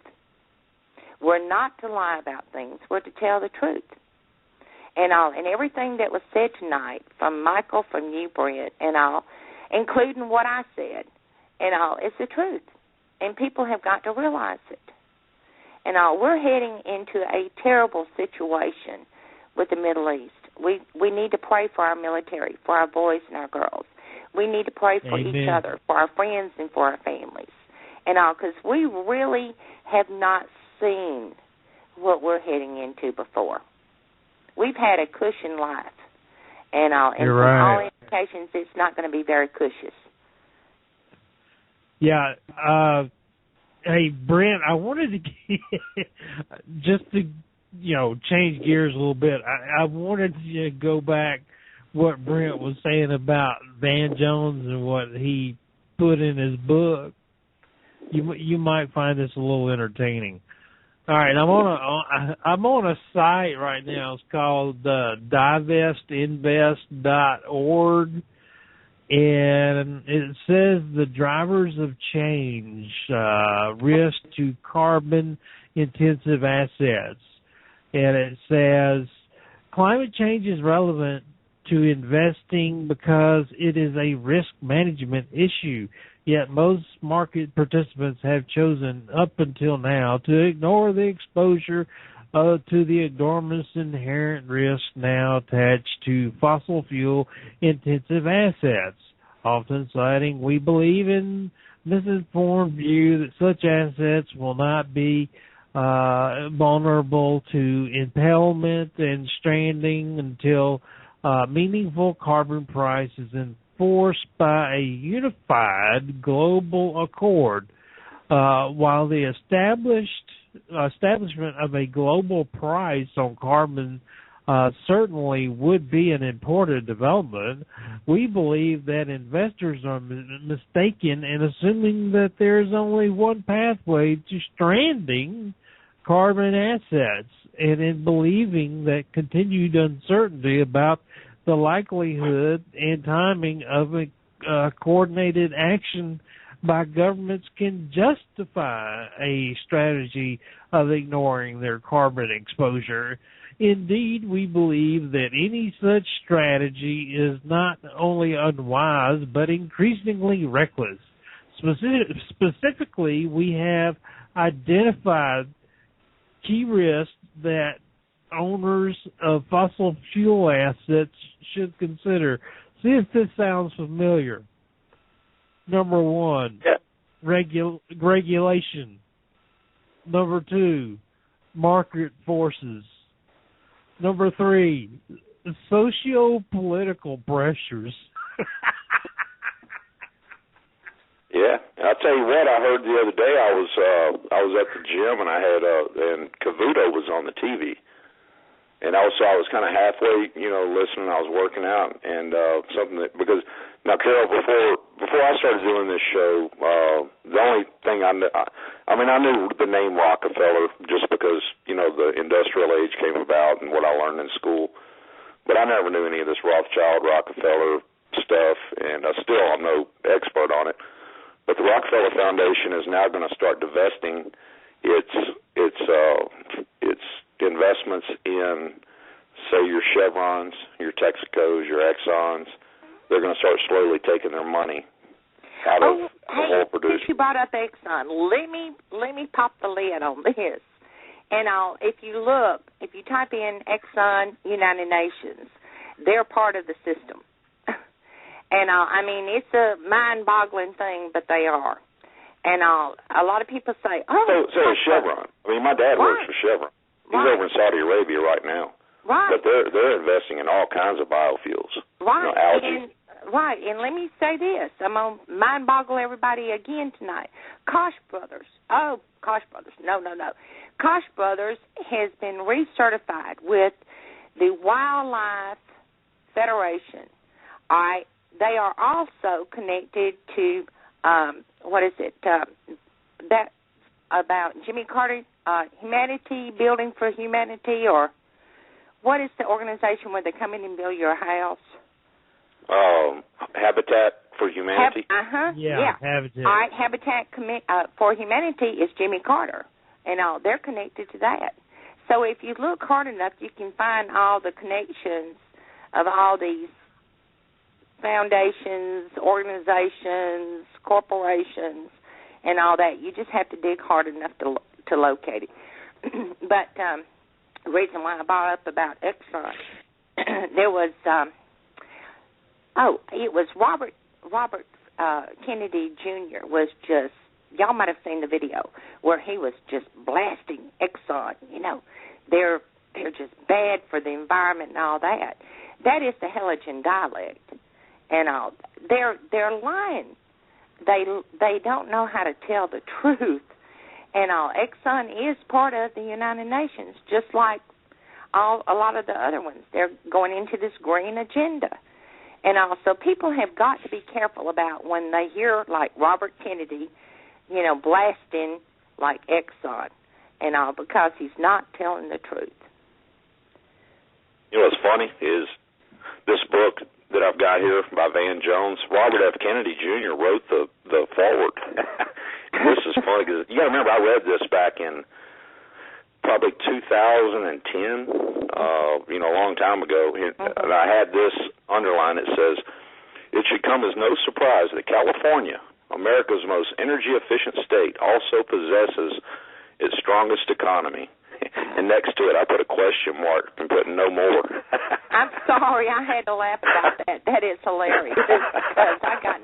We're not to lie about things. We're to tell the truth. And everything that was said tonight, from Michael, from you, Brett, including what I said, it's the truth. And people have got to realize it. We're heading into a terrible situation with the Middle East. We need to pray for our military, for our boys and our girls. We need to pray for each other, for our friends and for our families. Because we really have not seen what we're heading into before. We've had a cushion life, and You're from right. all indications, it's not going to be very cushious. Yeah. Hey, Brent, I wanted to get, just to, change gears a little bit. I wanted to go back what Brent was saying about Van Jones and what he put in his book. You might find this a little entertaining. All right, I'm on a site right now. It's called divestinvest.org, and it says the drivers of change, risk to carbon-intensive assets. And it says climate change is relevant to investing because it is a risk management issue. Yet most market participants have chosen up until now to ignore the exposure to the enormous inherent risk now attached to fossil fuel intensive assets, often citing we believe in misinformed view that such assets will not be vulnerable to impairment and stranding until meaningful carbon price is enforced by a unified global accord. While the establishment of a global price on carbon certainly would be an important development, we believe that investors are mistaken in assuming that there is only one pathway to stranding carbon assets, and in believing that continued uncertainty about the likelihood and timing of a coordinated action by governments can justify a strategy of ignoring their carbon exposure. Indeed, we believe that any such strategy is not only unwise, but increasingly reckless. Specifically, we have identified key risks that owners of fossil fuel assets should consider. See if this sounds familiar. Number one, regulation. Number two, market forces. Number three, socio-political pressures. Yeah, I'll tell you what. I heard the other day. I was at the gym and I had and Cavuto was on the TV, and I was kind of halfway, listening. I was working out and something that because now, Carol, before I started doing this show, the only thing I knew the name Rockefeller just because the industrial age came about and what I learned in school, but I never knew any of this Rothschild, Rockefeller stuff, and I'm no expert on it. But the Rockefeller Foundation is now going to start divesting its investments in, say, your Chevrons, your Texacos, your Exxons. They're going to start slowly taking their money out of the oil producers. Since you brought up Exxon, let me pop the lid on this. And if you type in Exxon United Nations, they're part of the system. And, it's a mind-boggling thing, but they are. And a lot of people say, So is Chevron. My dad works for Chevron. He's over in Saudi Arabia right now. Right. But they're investing in all kinds of biofuels. Right. Algae. And let me say this. I'm going to mind-boggle everybody again tonight. Koch Brothers. No. Koch Brothers has been recertified with the Wildlife Federation. All right. They are also connected to, that about Jimmy Carter, Humanity, Building for Humanity, or what is the organization where they come in and build your house? Habitat for Humanity. Yeah, Habitat. All right, Habitat for Humanity is Jimmy Carter, and they're connected to that. So if you look hard enough, you can find all the connections of all these foundations, organizations, corporations, and all that. You just have to dig hard enough to locate it. But the reason why I brought up about Exxon, there was, it was Robert Kennedy Jr. was just y'all might have seen the video where he was just blasting Exxon. You know, they're just bad for the environment and all that. That is the Helligen dialect, and all. They're lying. They don't know how to tell the truth, and all. Exxon is part of the United Nations, just like a lot of the other ones. They're going into this green agenda. And also, people have got to be careful about when they hear, like, Robert Kennedy, you know, blasting, like, Exxon and all, because he's not telling the truth. You know what's funny is this book that I've got here by Van Jones, Robert F. Kennedy Jr. wrote the foreword. This is funny because you got to remember I read this back in probably 2010, you know, a long time ago. And I had this underline. It says, "It should come as no surprise that California, America's most energy-efficient state, also possesses its strongest economy." And next to it, I put a question mark and put no more. I'm sorry, I had to laugh about that. That is hilarious because I got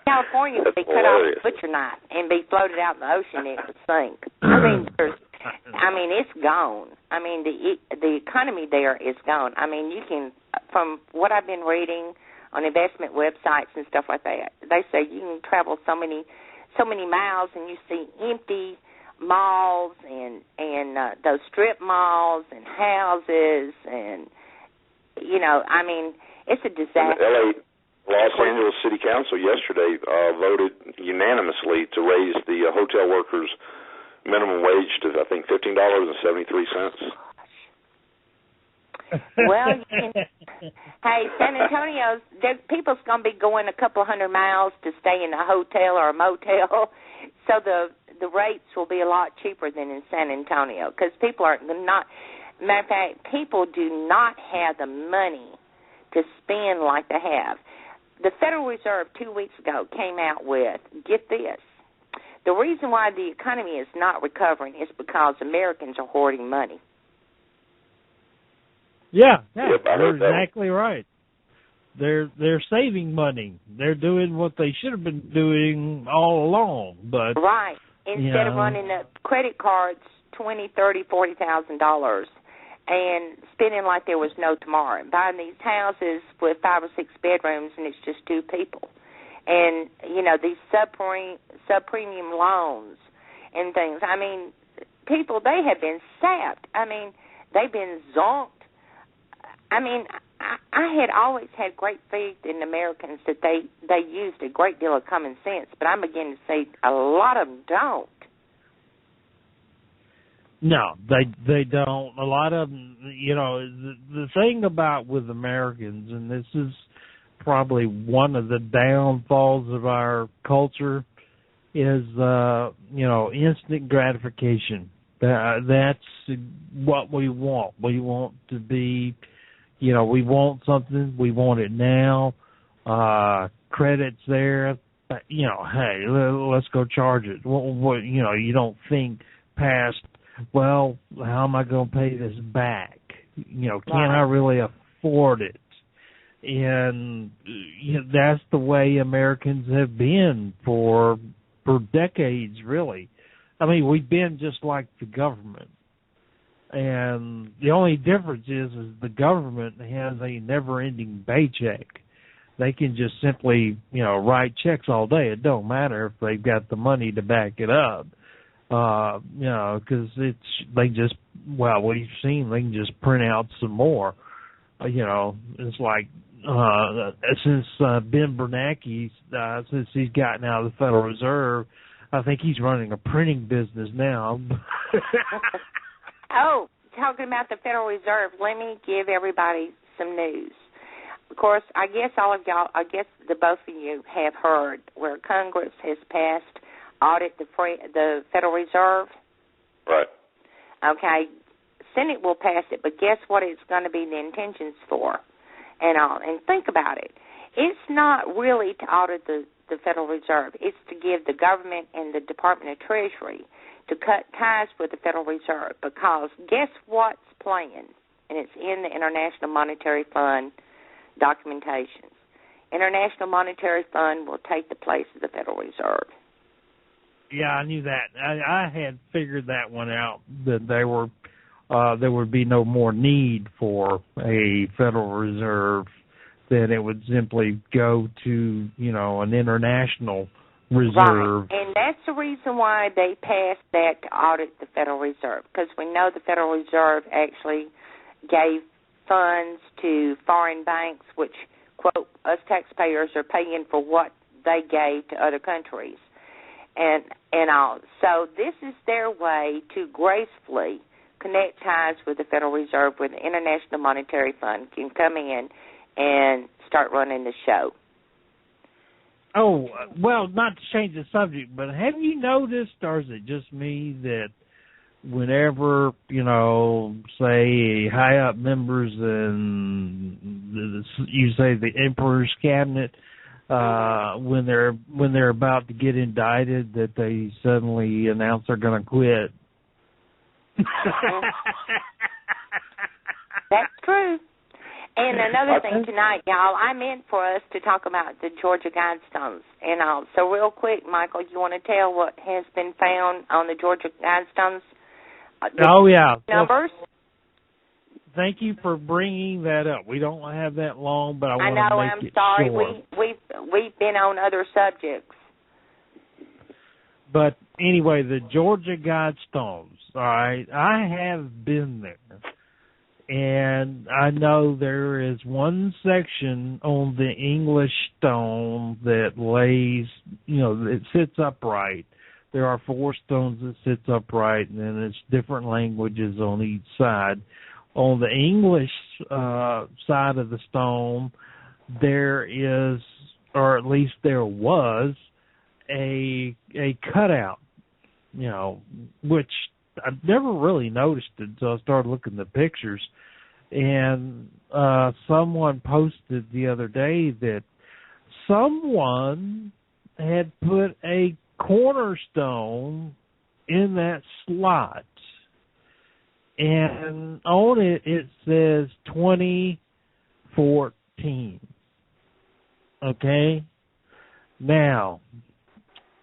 California would be cut off with a butcher knife and be floated out in the ocean. It would sink. I mean, it's gone. I mean, the economy there is gone. I mean, you can, from what I've been reading on investment websites and stuff like that, they say you can travel so many miles and you see empty malls and those strip malls and houses and, you know, I mean, it's a disaster. Los Angeles City Council yesterday voted unanimously to raise the hotel workers' minimum wage to, I think, $15.73. Well, hey, San Antonio's, people's going to be going a couple hundred miles to stay in a hotel or a motel, so the rates will be a lot cheaper than in San Antonio because people are not, matter of fact, people do not have the money to spend like they have. The Federal Reserve 2 weeks ago came out with, get this, the reason why the economy is not recovering is because Americans are hoarding money. Yeah, you're exactly right. They're saving money. They're doing what they should have been doing all along, but right. Instead of running up credit cards $20,000, $30,000, $40,000 and spending like there was no tomorrow, and buying these houses with 5 or 6 bedrooms and it's just 2 people. And, you know, these sub-premium loans and things. I mean, people, they have been sapped. I mean, they've been zonked. I mean, I had always had great faith in Americans that they used a great deal of common sense, but I'm beginning to see a lot of them don't. No, they don't. A lot of them, you know, the thing about with Americans, and this is probably one of the downfalls of our culture, is, you know, instant gratification. That's what we want. We want to be, you know, we want something. We want it now. Credit's there. You know, hey, let's go charge it. What, you know, you don't think past, well, how am I going to pay this back? You know, can I really afford it? And you know, that's the way Americans have been for decades, really. I mean, we've been just like the government. And the only difference is the government has a never-ending paycheck. They can just simply, you know, write checks all day. It don't matter if they've got the money to back it up. You know, because we've seen they can just print out some more. You know, it's like since Ben Bernanke, since he's gotten out of the Federal Reserve, I think he's running a printing business now. Oh, talking about the Federal Reserve, let me give everybody some news. Of course, I guess all of y'all, the both of you have heard where Congress has passed audit the Federal Reserve. Right. Okay. Senate will pass it, but guess what it's going to be the intentions for and all. And think about it. It's not really to audit the Federal Reserve. It's to give the government and the Department of Treasury to cut ties with the Federal Reserve, because guess what's planned? And it's in the International Monetary Fund documentations. International Monetary Fund will take the place of the Federal Reserve. Yeah, I knew that. I had figured that one out, that there would be no more need for a Federal Reserve, that it would simply go to, an international reserve. Right, and that's the reason why they passed that to audit the Federal Reserve, because we know the Federal Reserve actually gave funds to foreign banks, which, quote, us taxpayers are paying for what they gave to other countries. And all. So this is their way to gracefully connect ties with the Federal Reserve, where the International Monetary Fund can come in and start running the show. Oh, well, not to change the subject, but have you noticed, or is it just me, that whenever, say, high-up members in, you say, the Emperor's Cabinet, when they're about to get indicted, that they suddenly announce they're going to quit? That's true. And another thing tonight, y'all, I meant for us to talk about the Georgia Guidestones and all. So real quick, Michael, you want to tell what has been found on the Georgia Guidestones? Oh, yeah. Numbers? Well, thank you for bringing that up. We don't have that long, but I want to make it short. We've been on other subjects. But anyway, the Georgia Guidestones, all right, I have been there. And I know there is one section on the English stone that lays, it sits upright. There are 4 stones that sits upright, and then it's different languages on each side. On the English side of the stone, there is, or at least there was, a cutout, which I never really noticed it until I started looking at the pictures. And someone posted the other day that someone had put a cornerstone in that slot. And on it, it says 2014. Okay? Now,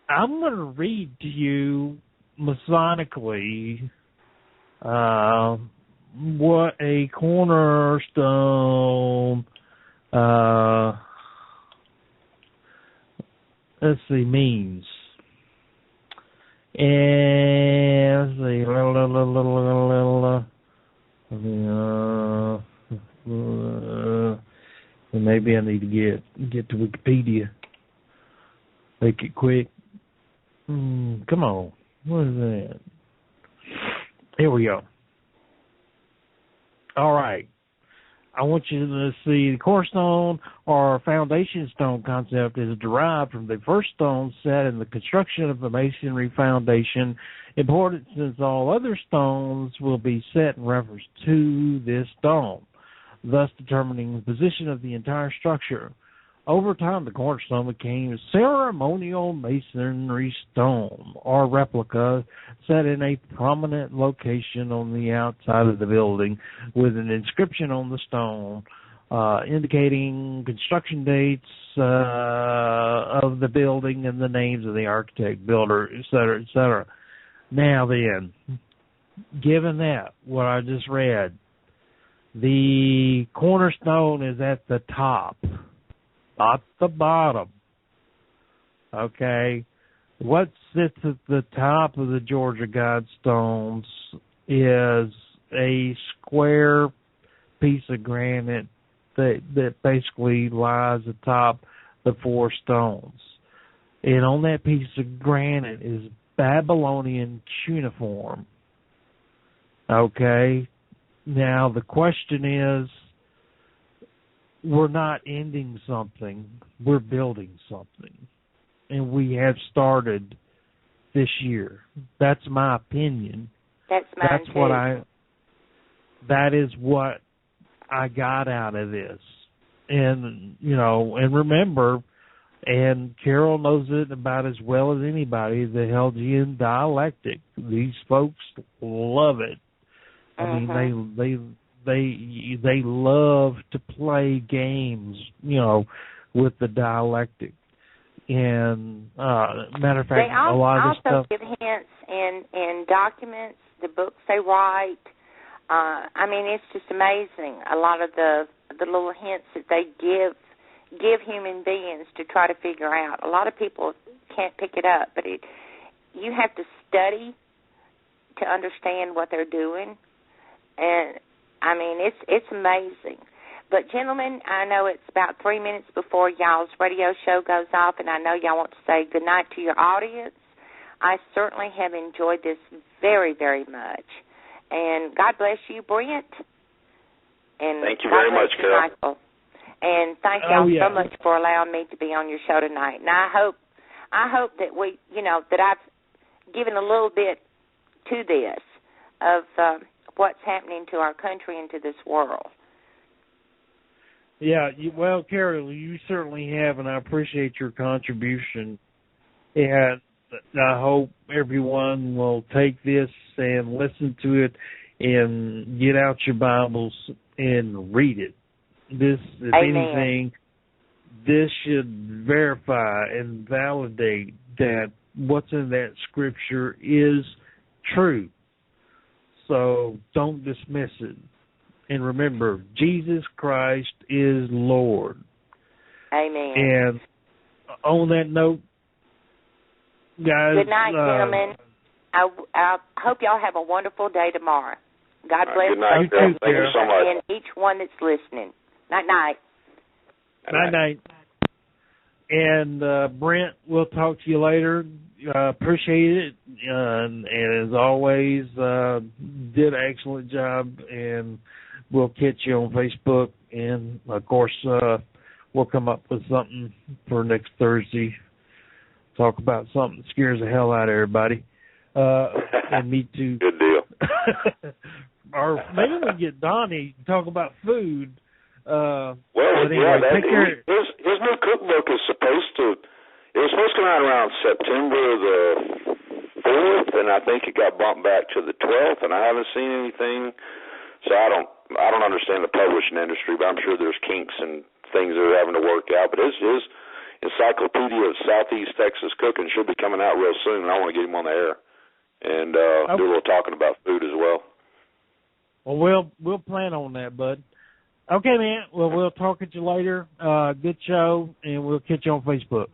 I'm going to read to you Masonically what a cornerstone means. And let's see, maybe I need to get to Wikipedia. Make it quick. Come on. What is that? Here we go. All right. I want you to see the cornerstone or foundation stone concept is derived from the first stone set in the construction of the masonry foundation, important since all other stones will be set in reference to this stone, thus determining the position of the entire structure. Over time, the cornerstone became a ceremonial masonry stone or replica set in a prominent location on the outside of the building with an inscription on the stone indicating construction dates of the building and the names of the architect, builder, et cetera, et cetera. Now then, given that, what I just read, the cornerstone is at the top, not the bottom. Okay? What sits at the top of the Georgia Guidestones is a square piece of granite that basically lies atop the 4 stones. And on that piece of granite is Babylonian cuneiform. Okay? Now, the question is, we're not ending something, we're building something. And we have started this year. That's my opinion. That's mine too. That is what I got out of this. And, and remember, and Carol knows it about as well as anybody, the Helgian dialectic. These folks love it. I mean, they love to play games, with the dialectic. And matter of They fact, a lot of this also stuff. give hints in documents, the books they write. I mean, it's just amazing. A lot of the little hints that they give human beings to try to figure out. A lot of people can't pick it up, but you have to study to understand what they're doing. And I mean, it's amazing. But gentlemen, I know it's about 3 minutes before y'all's radio show goes off, and I know y'all want to say good night to your audience. I certainly have enjoyed this very, very much. And God bless you, Brent. And thank you God very bless much, you, Carol. Michael. And thank y'all yeah. so much for allowing me to be on your show tonight. And I hope that we, that I've given a little bit to this of what's happening to our country and to this world. Yeah, well, Carol, you certainly have, and I appreciate your contribution. And I hope everyone will take this and listen to it and get out your Bibles and read it. This, if Amen. anything, this should verify and validate that what's in that scripture is true. So don't dismiss it. And remember, Jesus Christ is Lord. Amen. And on that note, guys. Good night, gentlemen. I hope y'all have a wonderful day tomorrow. God bless good night, Carol. Thank you so much. And each one that's listening. Night-night. Night-night. And Brent, we'll talk to you later. Appreciate it. And as always, did an excellent job. And we'll catch you on Facebook. And, of course, we'll come up with something for next Thursday. Talk about something that scares the hell out of everybody. And me too. Good deal. Or maybe we'll get Donnie to talk about food. Well, anyway, yeah, take care. His new cookbook is supposed to. It was supposed to come out around September the 4th, and I think it got bumped back to the 12th, and I haven't seen anything. So I don't understand the publishing industry, but I'm sure there's kinks and things that are having to work out. But his Encyclopedia of Southeast Texas Cooking should be coming out real soon, and I want to get him on the air and do a little talking about food as well. Well, we'll plan on that, bud. Okay, man. Well, we'll talk at you later. Good show, and we'll catch you on Facebook.